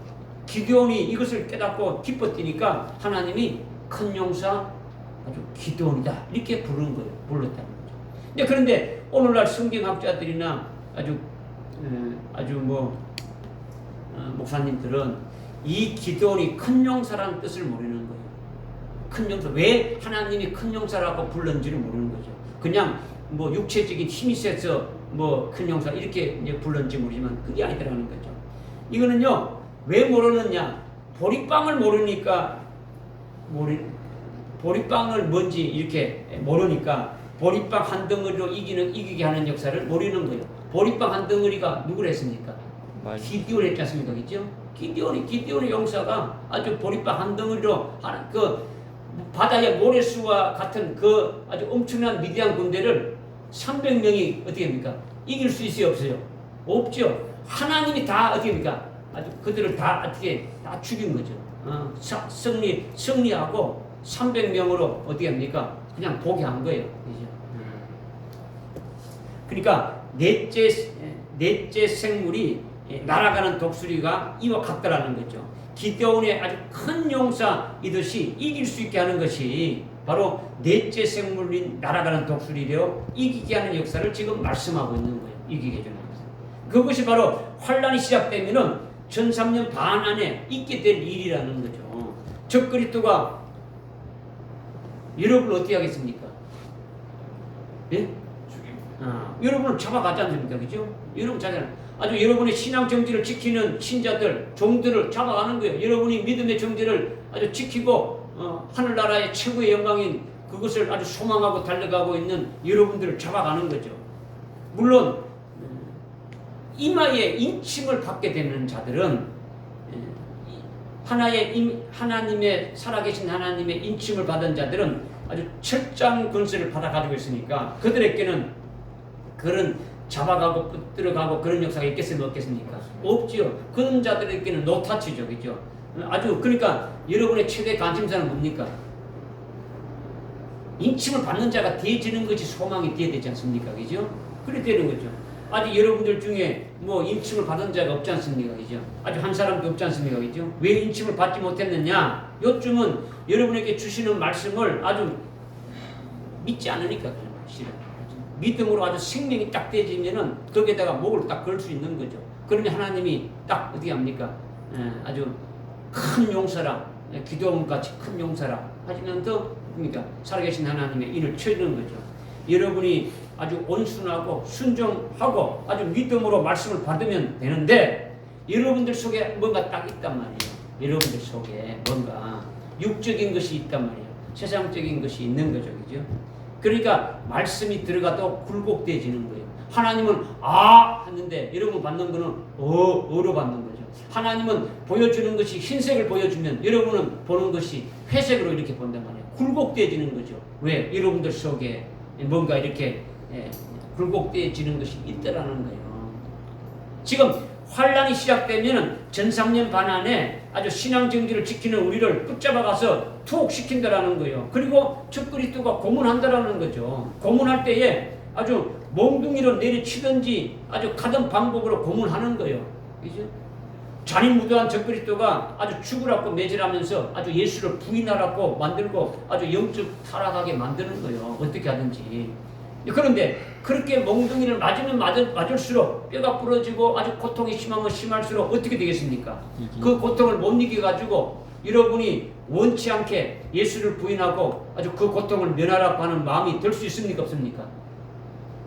기드온이 이것을 깨닫고 기뻤으니까 하나님이 큰 용사 아주 기드온이다 이렇게 부르는 거예요. 불렀다는 거죠. 그런데 오늘날 성경학자들이나 아주 목사님들은 이 기드온이 큰 용사라는 뜻을 모르는 거예요. 큰 용사, 왜 하나님이 큰 용사라고 불렀는지를 모르는 거죠. 그냥 뭐 육체적인 힘이 세서 뭐 큰 용사 이렇게 이제 불렀는지 모르지만 그게 아니더라는 거죠. 이거는요 왜 모르느냐? 보리빵을 모르니까 보리빵을 뭔지 이렇게 모르니까 보리빵 한 덩어리로 이기게 하는 역사를 모르는 거예요. 보리빵 한 덩어리가 누구를 했습니까? 기드온 했지 않습니까? 그죠? 기드온의 용사가 아주 보리빵 한 덩어리로 그 바다의 모래수와 같은 그 아주 엄청난 미디안 군대를 300명이 어떻게 합니까? 이길 수 있어요? 없어요? 없죠. 하나님이 다 어떻게 합니까? 아주 그들을 다 어떻게 다 죽인 거죠. 승리하고 300명으로 어떻게 합니까? 그냥 포기한 거예요. 그죠? 그러니까 넷째 생물이 날아가는 독수리가 이와 같다라는 거죠. 기드온의 아주 큰 용사이듯이 이길 수 있게 하는 것이 바로 넷째 생물인 날아가는 독수리로 이기게 하는 역사를 지금 말씀하고 있는 거예요. 이기게 해주는 역사. 그것이 바로 환란이 시작되면은 전 3년 반 안에 있게 될 일이라는 거죠. 적그리스도가 여러분을 어떻게 하겠습니까? 예? 여러분을 잡아가지 않습니까? 그죠? 여러분 아주 여러분의 신앙 정지를 지키는 신자들, 종들을 잡아가는 거예요. 여러분이 믿음의 정지를 아주 지키고 하늘나라의 최고의 영광인 그것을 아주 소망하고 달려가고 있는 여러분들을 잡아가는 거죠. 물론 이마에 인침을 받게 되는 자들은 하나님의 살아계신 하나님의 인침을 받은 자들은 아주 철장 권세를 받아가지고 있으니까 그들에게는 그런 잡아가고 붙들어가고 그런 역사가 있겠습니까? 없겠습니까? 없지요. 그런 자들에게는 노타치죠. 그죠? 아주 그러니까 여러분의 최대 관심사는 뭡니까? 인침을 받는 자가 되어지는 것이 소망이 되어야 되지 않습니까? 그죠? 그래 되는 거죠. 아직 여러분들 중에 뭐 인침을 받은 자가 없지 않습니까? 그죠? 아주 한 사람도 없지 않습니까? 그죠? 왜 인침을 받지 못했느냐? 요즘은 여러분에게 주시는 말씀을 아주 믿지 않으니까 그런 말이에요. 믿음으로 아주 생명이 딱 떼지면은 거기에다가 목을 딱 걸 수 있는 거죠. 그러면 하나님이 딱 어떻게 합니까? 아주 큰 용사라, 기도원같이 큰 용사라 하시면서 그러니까 살아계신 하나님의 인을 쳐주는 거죠. 여러분이 아주 온순하고 순종하고 아주 믿음으로 말씀을 받으면 되는데 여러분들 속에 뭔가 딱 있단 말이에요. 여러분들 속에 뭔가 육적인 것이 있단 말이에요. 세상적인 것이 있는 거죠. 그죠? 그러니까 말씀이 들어가도 굴곡되어지는 거예요. 하나님은 하는데 여러분 받는 거는 어로 받는 거죠. 하나님은 보여주는 것이 흰색을 보여주면 여러분은 보는 것이 회색으로 이렇게 본단 말이에요. 굴곡되어지는 거죠. 왜? 여러분들 속에 뭔가 이렇게 굴곡되어지는 것이 있다라는 거예요. 지금 환란이 시작되면 전 3년 반 안에 아주 신앙 정지를 지키는 우리를 붙잡아가서 투옥시킨다라는 거예요. 그리고 적그리스도가 고문한다라는 거죠. 고문할 때에 아주 몽둥이로 내리치든지 아주 가던 방법으로 고문하는 거예요. 그죠? 잔인무도한 적그리스도가 아주 죽으라고 매질하면서 아주 예수를 부인하라고 만들고 아주 영적 타락하게 만드는 거예요. 어떻게 하든지. 그런데 그렇게 몽둥이를 맞을수록 뼈가 부러지고 아주 고통이 심하면 심할수록 어떻게 되겠습니까? 그 고통을 못 이겨가지고 여러분이 원치 않게 예수를 부인하고 아주 그 고통을 면하라고 하는 마음이 들 수 있습니까? 없습니까?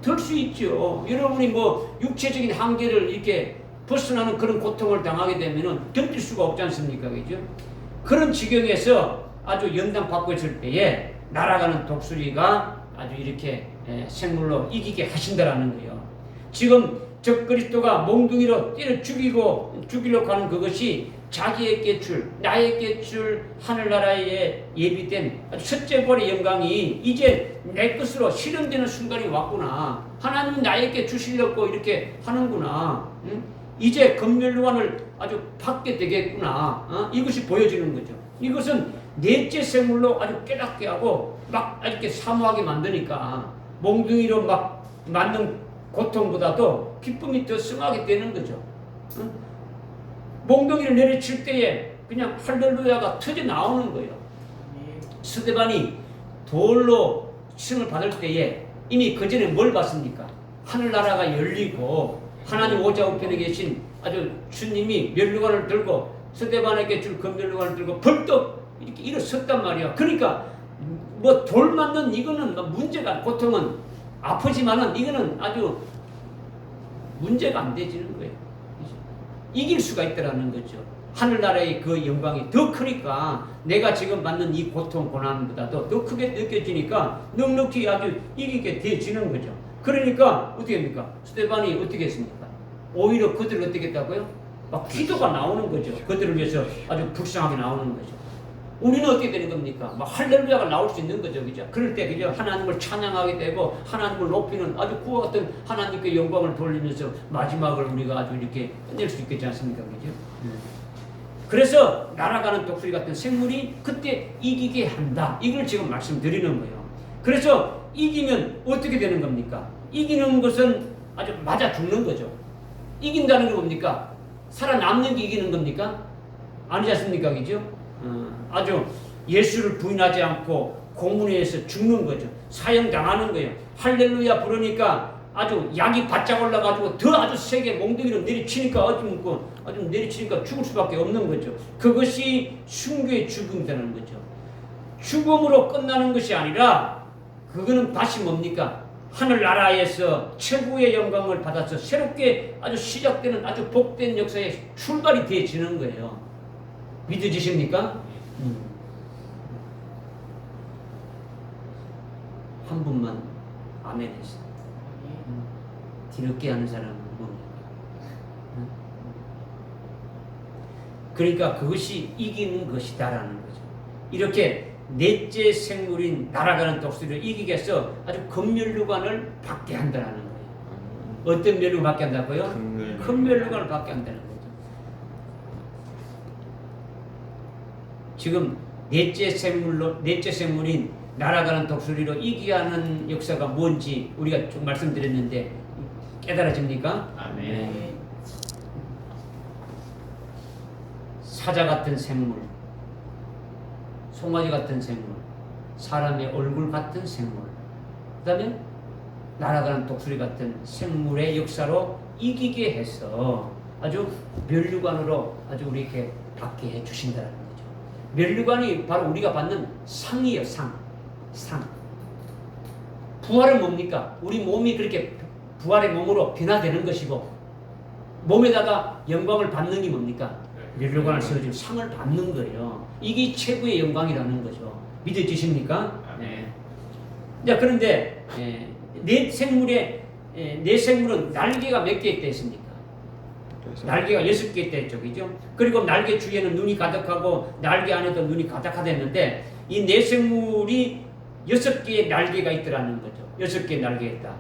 들 수 있죠. 여러분이 뭐 육체적인 한계를 이렇게 벗어나는 그런 고통을 당하게 되면은 견딜 수가 없지 않습니까? 그죠? 그런 지경에서 아주 연단받고 있을 때에 날아가는 독수리가 아주 이렇게 생물로 이기게 하신다라는 거예요. 지금 적그리스도가 몽둥이로 때려 죽이려고 하는 그것이 자기의 깨출, 나의 깨출, 하늘나라에 예비된 첫째 벌의 영광이 이제 내 것으로 실현되는 순간이 왔구나. 하나님은 나에게 주시려고 이렇게 하는구나. 응? 이제 검멸관을 아주 받게 되겠구나. 이것이 보여지는 거죠. 이것은 넷째 생물로 아주 깨닫게 하고 막 이렇게 사모하게 만드니까 몽둥이로 막 맞는 고통보다도 기쁨이 더 승하게 되는 거죠. 응? 몽둥이를 내리칠 때에 그냥 할렐루야가 터져 나오는 거예요. 스데반이 돌로 시험을 받을 때에 이미 그 전에 뭘 봤습니까? 하늘나라가 열리고 하나님 오자 우편에 계신 아주 주님이 면류관을 들고 스데반에게 줄 그 면류관을 들고 벌떡 이렇게 일어섰단 말이야. 그러니까 뭐 돌 맞는 이거는 문제가, 고통은 아프지만은 이거는 아주 문제가 안 되지는 거예요. 이길 수가 있다라는 거죠. 하늘나라의 그 영광이 더 크니까 내가 지금 받는 이 고통 고난보다도 더 크게 느껴지니까 넉넉히 아주 이기게 되지는 거죠. 그러니까 어떻게 합니까? 스데반이 어떻게 했습니까? 오히려 그들을 어떻게 했다고요? 막 기도가 나오는 거죠. 그들을 위해서 아주 불쌍하게 나오는 거죠. 우리는 어떻게 되는 겁니까? 막 할렐루야가 나올 수 있는 거죠. 그죠? 그럴 때 그죠? 하나님을 찬양하게 되고 하나님을 높이는 아주 구와 같은 하나님께 영광을 돌리면서 마지막을 우리가 아주 이렇게 끝낼 수 있겠지 않습니까? 그죠? 그래서 날아가는 독수리 같은 생물이 그때 이기게 한다. 이걸 지금 말씀드리는 거예요. 그래서 이기면 어떻게 되는 겁니까? 이기는 것은 아주 맞아 죽는 거죠. 이긴다는 게 뭡니까? 살아남는 게 이기는 겁니까? 아니지 않습니까? 그죠? 아주 예수를 부인하지 않고 공문회에서 죽는 거죠. 사형당하는 거예요. 할렐루야 부르니까 아주 약이 바짝 올라가지고 더 아주 세게 몽둥이로 내리치니까 아주 내리치니까 죽을 수밖에 없는 거죠. 그것이 순교의 죽음이라는 거죠. 죽음으로 끝나는 것이 아니라 그거는 다시 뭡니까? 하늘나라에서 최고의 영광을 받아서 새롭게 아주 시작되는 아주 복된 역사의 출발이 되어지는 거예요. 믿어지십니까? 한 분만 아멘 했어요. 뒤늦게 하는 사람은 뭡니까? 그러니까 그것이 이기는 것이다라는 거죠. 이렇게 넷째 생물인 날아가는 독수리를 이기게 해서 아주 금면류관을 받게 한다는 거예요. 어떤 면류관 받게 한다고요? 금면류관을 받게 한다는 거죠. 지금 넷째 생물인 날아가는 독수리로 이기게 하는 역사가 뭔지 우리가 좀 말씀드렸는데 깨달아집니까? 아멘. 네. 사자 같은 생물, 송아지 같은 생물, 사람의 얼굴 같은 생물, 그 다음에 날아가는 독수리 같은 생물의 역사로 이기게 해서 아주 면류관으로 아주 우리에게 받게 해주신다는 거죠. 면류관이 바로 우리가 받는 상이에요. 상. 부활은 뭡니까? 우리 몸이 그렇게 부활의 몸으로 변화되는 것이고 몸에다가 영광을 받는 게 뭡니까? 면류관을 세워주는 상을 받는 거예요. 이게 최고의 영광이라는 거죠. 믿어지십니까? 네. 자, 그런데 내 생물은 날개가 몇 개 있다 했습니까? 날개가 6개 있다 했죠. 그죠? 그리고 날개 주위에는 눈이 가득하고 날개 안에도 눈이 가득하다는데 이 네 생물이 6개의 날개가 있더라는 거죠. 6개의 날개가 있다.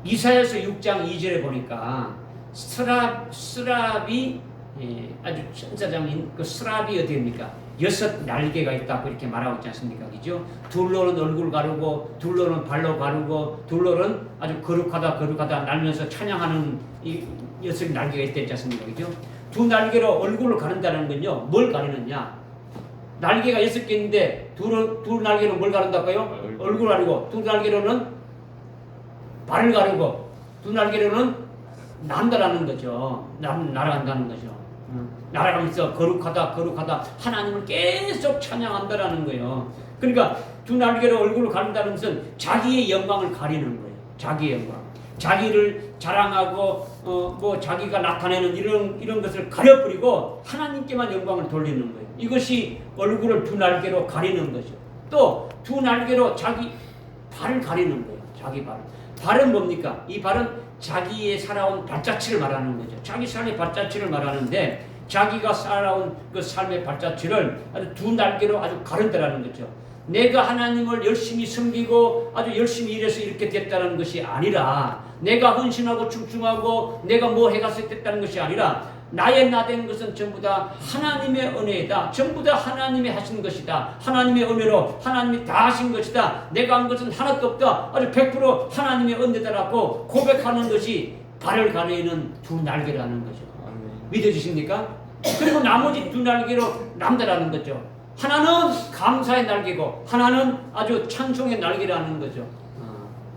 이사야서 6장 2절에 보니까 스랍이 아주 천사장인 그 스랍이 어디입니까? 6 날개가 있다고 이렇게 말하고 있지 않습니까? 그죠? 둘로는 얼굴 가르고 둘로는 발로 가르고 둘로는 아주 거룩하다 날면서 찬양하는 이 6 날개가 있지 않습니까? 그죠? 두 날개로 얼굴을 가른다는 건요. 뭘 가르느냐? 날개가 6개 있는데 두 날개로 뭘 가른다고요? 얼굴 가르고 두 날개로는 발을 가르고 두 날개로는 난다라는 거죠. 날아간다는 거죠. 날아가면서 거룩하다 하나님을 계속 찬양한다라는 거예요. 그러니까 두 날개로 얼굴을 가린다는 것은 자기의 영광을 가리는 거예요. 자기의 영광. 자기를 자랑하고 뭐 자기가 나타내는 이런 것을 가려버리고 하나님께만 영광을 돌리는 거예요. 이것이 얼굴을 두 날개로 가리는 거죠. 또 두 날개로 자기 발을 가리는 거예요. 자기 발. 발은 뭡니까? 이 발은 자기의 살아온 발자취를 말하는 거죠. 자기 삶의 발자취를 말하는데 자기가 살아온 그 삶의 발자취를 아주 두 날개로 아주 가른다라는 거죠. 내가 하나님을 열심히 섬기고 아주 열심히 일해서 이렇게 됐다는 것이 아니라 내가 헌신하고 충충하고 내가 뭐 해갔을 때 됐다는 것이 아니라 나의 나된 것은 전부 다 하나님의 은혜이다. 전부 다 하나님이 하신 것이다. 하나님의 은혜로 하나님이 다 하신 것이다. 내가 한 것은 하나도 없다. 아주 100% 하나님의 은혜다라고 고백하는 것이 발을 가리는 두 날개라는 거죠. 믿어지십니까? 그리고 나머지 두 날개로 남다라는 거죠. 하나는 감사의 날개고 하나는 아주 찬송의 날개라는 거죠.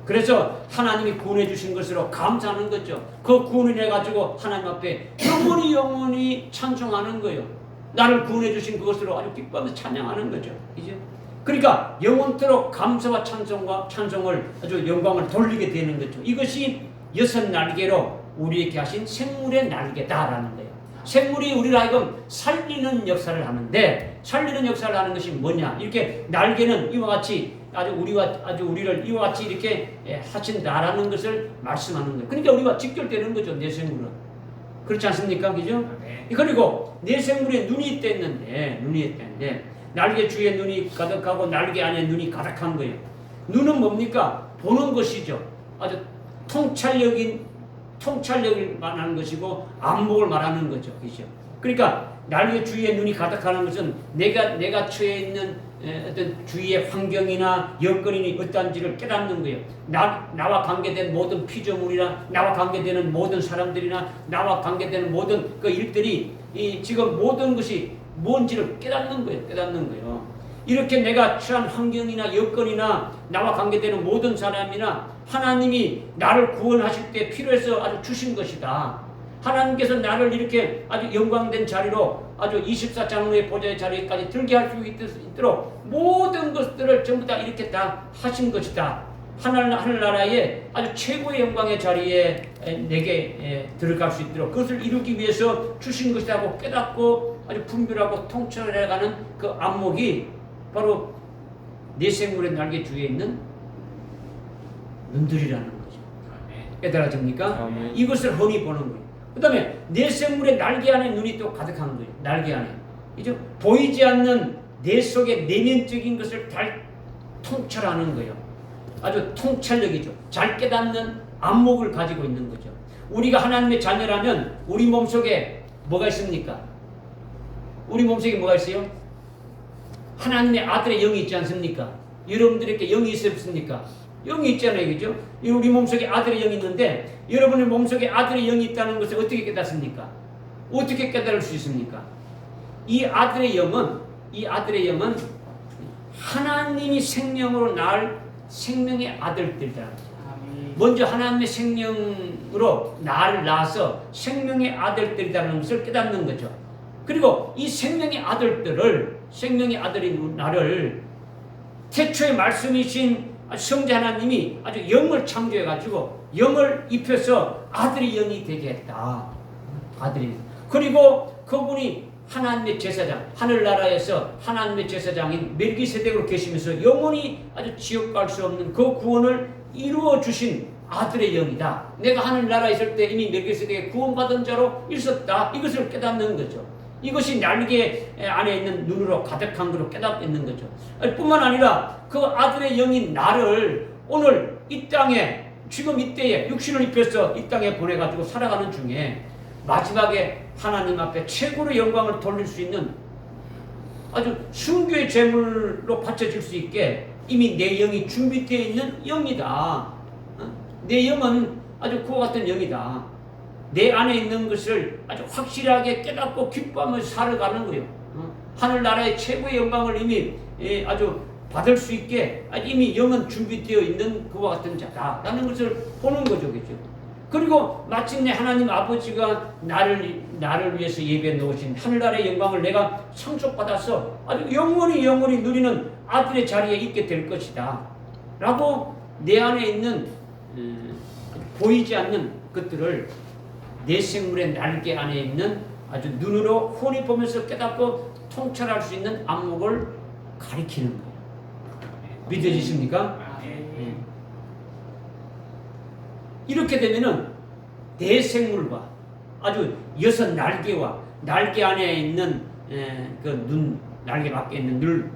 그래서 하나님이 구원해 주신 것으로 감사하는 거죠. 그 구원을 해가지고 하나님 앞에 영원히 찬송하는 거예요. 나를 구원해 주신 그것으로 아주 기뻐하면서 찬양하는 거죠. 이제 그러니까 영원토록 감사와 찬송을 아주 영광을 돌리게 되는 거죠. 이것이 여섯 날개로 우리에게 하신 생물의 날개다라는 거예요. 생물이 우리를 하여금 살리는 역사를 하는데 살리는 역사를 하는 것이 뭐냐? 이렇게 날개는 이와 같이 우리를 이와 같이 이렇게 하신다라는 것을 말씀하는 거예요. 그러니까 우리가 직결되는 거죠. 내 생물은 그렇지 않습니까? 그죠? 그리고 내 생물에 눈이 있다는데 날개 주위에 눈이 가득하고 날개 안에 눈이 가득한 거예요. 눈은 뭡니까? 보는 것이죠. 아주 통찰력을 말하는 것이고 안목을 말하는 거죠. 그죠? 그러니까 날개 주위에 눈이 가득하는 것은 내가 처해 있는 어떤 주위의 환경이나 여건이 어떠한지를 깨닫는 거예요. 나와 관계된 모든 피조물이나 나와 관계되는 모든 사람들이나 나와 관계되는 모든 그 일들이 지금 모든 것이 뭔지를 깨닫는 거예요. 이렇게 내가 처한 환경이나 여건이나 나와 관계되는 모든 사람이나 하나님이 나를 구원하실 때 필요해서 아주 주신 것이다. 하나님께서 나를 이렇게 아주 영광된 자리로 아주 24장로의 보좌의 자리까지 들게 할 수 있도록 모든 것들을 전부 다 이렇게 다 하신 것이다. 하늘나라의 아주 최고의 영광의 자리에 내게 들어갈 수 있도록 그것을 이루기 위해서 주신 것이라고 깨닫고 아주 분별하고 통찰해가는 그 안목이 바로 내 생물의 날개 주위에 있는 눈들이라는 거죠. 깨달아집니까? 이것을 훤히 보는 거예요. 그 다음에 내 생물의 날개 안에 눈이 또 가득한 거예요. 날개 안에. 이제 보이지 않는 내 속의 내면적인 것을 잘 통찰하는 거예요. 아주 통찰력이죠. 잘 깨닫는 안목을 가지고 있는 거죠. 우리가 하나님의 자녀라면 우리 몸속에 뭐가 있습니까? 우리 몸속에 뭐가 있어요? 하나님의 아들의 영이 있지 않습니까? 여러분들에게 영이 있습니까? 영이 있잖아요. 그죠? 우리 몸속에 아들의 영이 있는데 여러분의 몸속에 아들의 영이 있다는 것을 어떻게 깨닫습니까? 어떻게 깨달을 수 있습니까? 이 아들의 영은 하나님이 생명으로 낳을 생명의 아들들이다. 먼저 하나님의 생명으로 나를 낳아서 생명의 아들들이라는 것을 깨닫는 거죠. 그리고 이 생명의 아들인 나를 태초의 말씀이신 성자 하나님이 아주 영을 창조해가지고 영을 입혀서 아들의 영이 되게 했다. 아들이. 그리고 그분이 하나님의 제사장, 하늘나라에서 하나님의 제사장인 멜기세덱으로 계시면서 영원히 아주 지옥 갈 수 없는 그 구원을 이루어 주신 아들의 영이다. 내가 하늘나라에 있을 때 이미 멜기세덱에 구원받은 자로 있었다. 이것을 깨닫는 거죠. 이것이 날개 안에 있는 눈으로 가득한 것으로 깨닫는 거죠. 뿐만 아니라 그 아들의 영인 나를 오늘 이 땅에 지금 이때에 육신을 입혀서 이 땅에 보내가지고 살아가는 중에 마지막에 하나님 앞에 최고로 영광을 돌릴 수 있는 아주 순교의 제물로 바쳐질 수 있게 이미 내 영이 준비되어 있는 영이다. 내 영은 아주 그와 같은 영이다. 내 안에 있는 것을 아주 확실하게 깨닫고 기뻐하며 살아가는 거예요. 하늘나라의 최고의 영광을 이미 아주 받을 수 있게 이미 영은 준비되어 있는 그와 같은 자다라는 것을 보는 거죠. 그죠? 그리고 마침내 하나님 아버지가 나를 위해서 예배해 놓으신 하늘나라의 영광을 내가 상속받아서 아주 영원히 누리는 아들의 자리에 있게 될 것이다 라고 내 안에 있는 보이지 않는 것들을 내 생물의 날개 안에 있는 아주 눈으로 훤히 보면서 깨닫고 통찰할 수 있는 안목을 가리키는 거예요. 믿어지십니까? 이렇게 되면은 내 생물과 아주 6 날개와 날개 안에 있는 그 눈 날개 밖에 있는 늘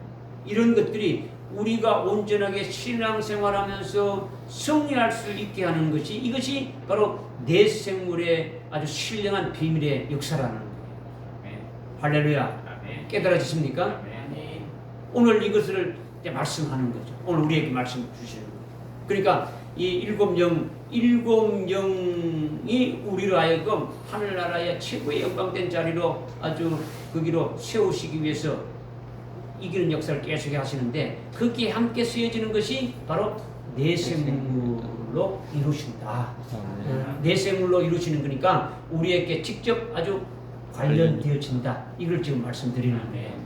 이런 것들이 우리가 온전하게 신앙생활하면서 승리할 수 있게 하는 것이 이것이 바로 내 생물의 아주 신령한 비밀의 역사라는 거예요. 할렐루야. 깨달아지십니까? 오늘 이것을 이제 말씀하는 거죠. 오늘 우리에게 말씀 주시는 거예요. 그러니까 이 일곱 영이 우리로 하여금 하늘나라의 최고의 영광된 자리로 아주 거기로 세우시기 위해서 이기는 역사를 계속 하시는데 거기에 함께 쓰여지는 것이 바로 내 생물로 이루신다. 내 생물로 이루시는 거니까 우리에게 직접 아주 관련되어진다. 이걸 지금 말씀드리는 거예요.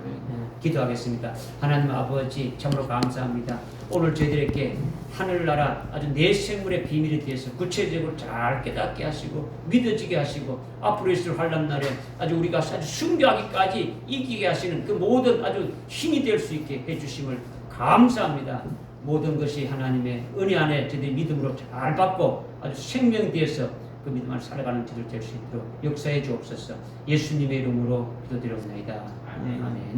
기도하겠습니다. 하나님 아버지 참으로 감사합니다. 오늘 저희들에게 하늘나라 아주 내 생물의 비밀에 대해서 구체적으로 잘 깨닫게 하시고 믿어지게 하시고 앞으로 있을 환난 날에 아주 우리가 아주 순교하기까지 이기게 하시는 그 모든 아주 힘이 될 수 있게 해주심을 감사합니다. 모든 것이 하나님의 은혜 안에 저희들이 믿음으로 잘 받고 아주 생명되어서 그 믿음 안에 살아가는 저들 될 수 있도록 역사해 주옵소서. 예수님의 이름으로 기도드렸나이다. 아멘.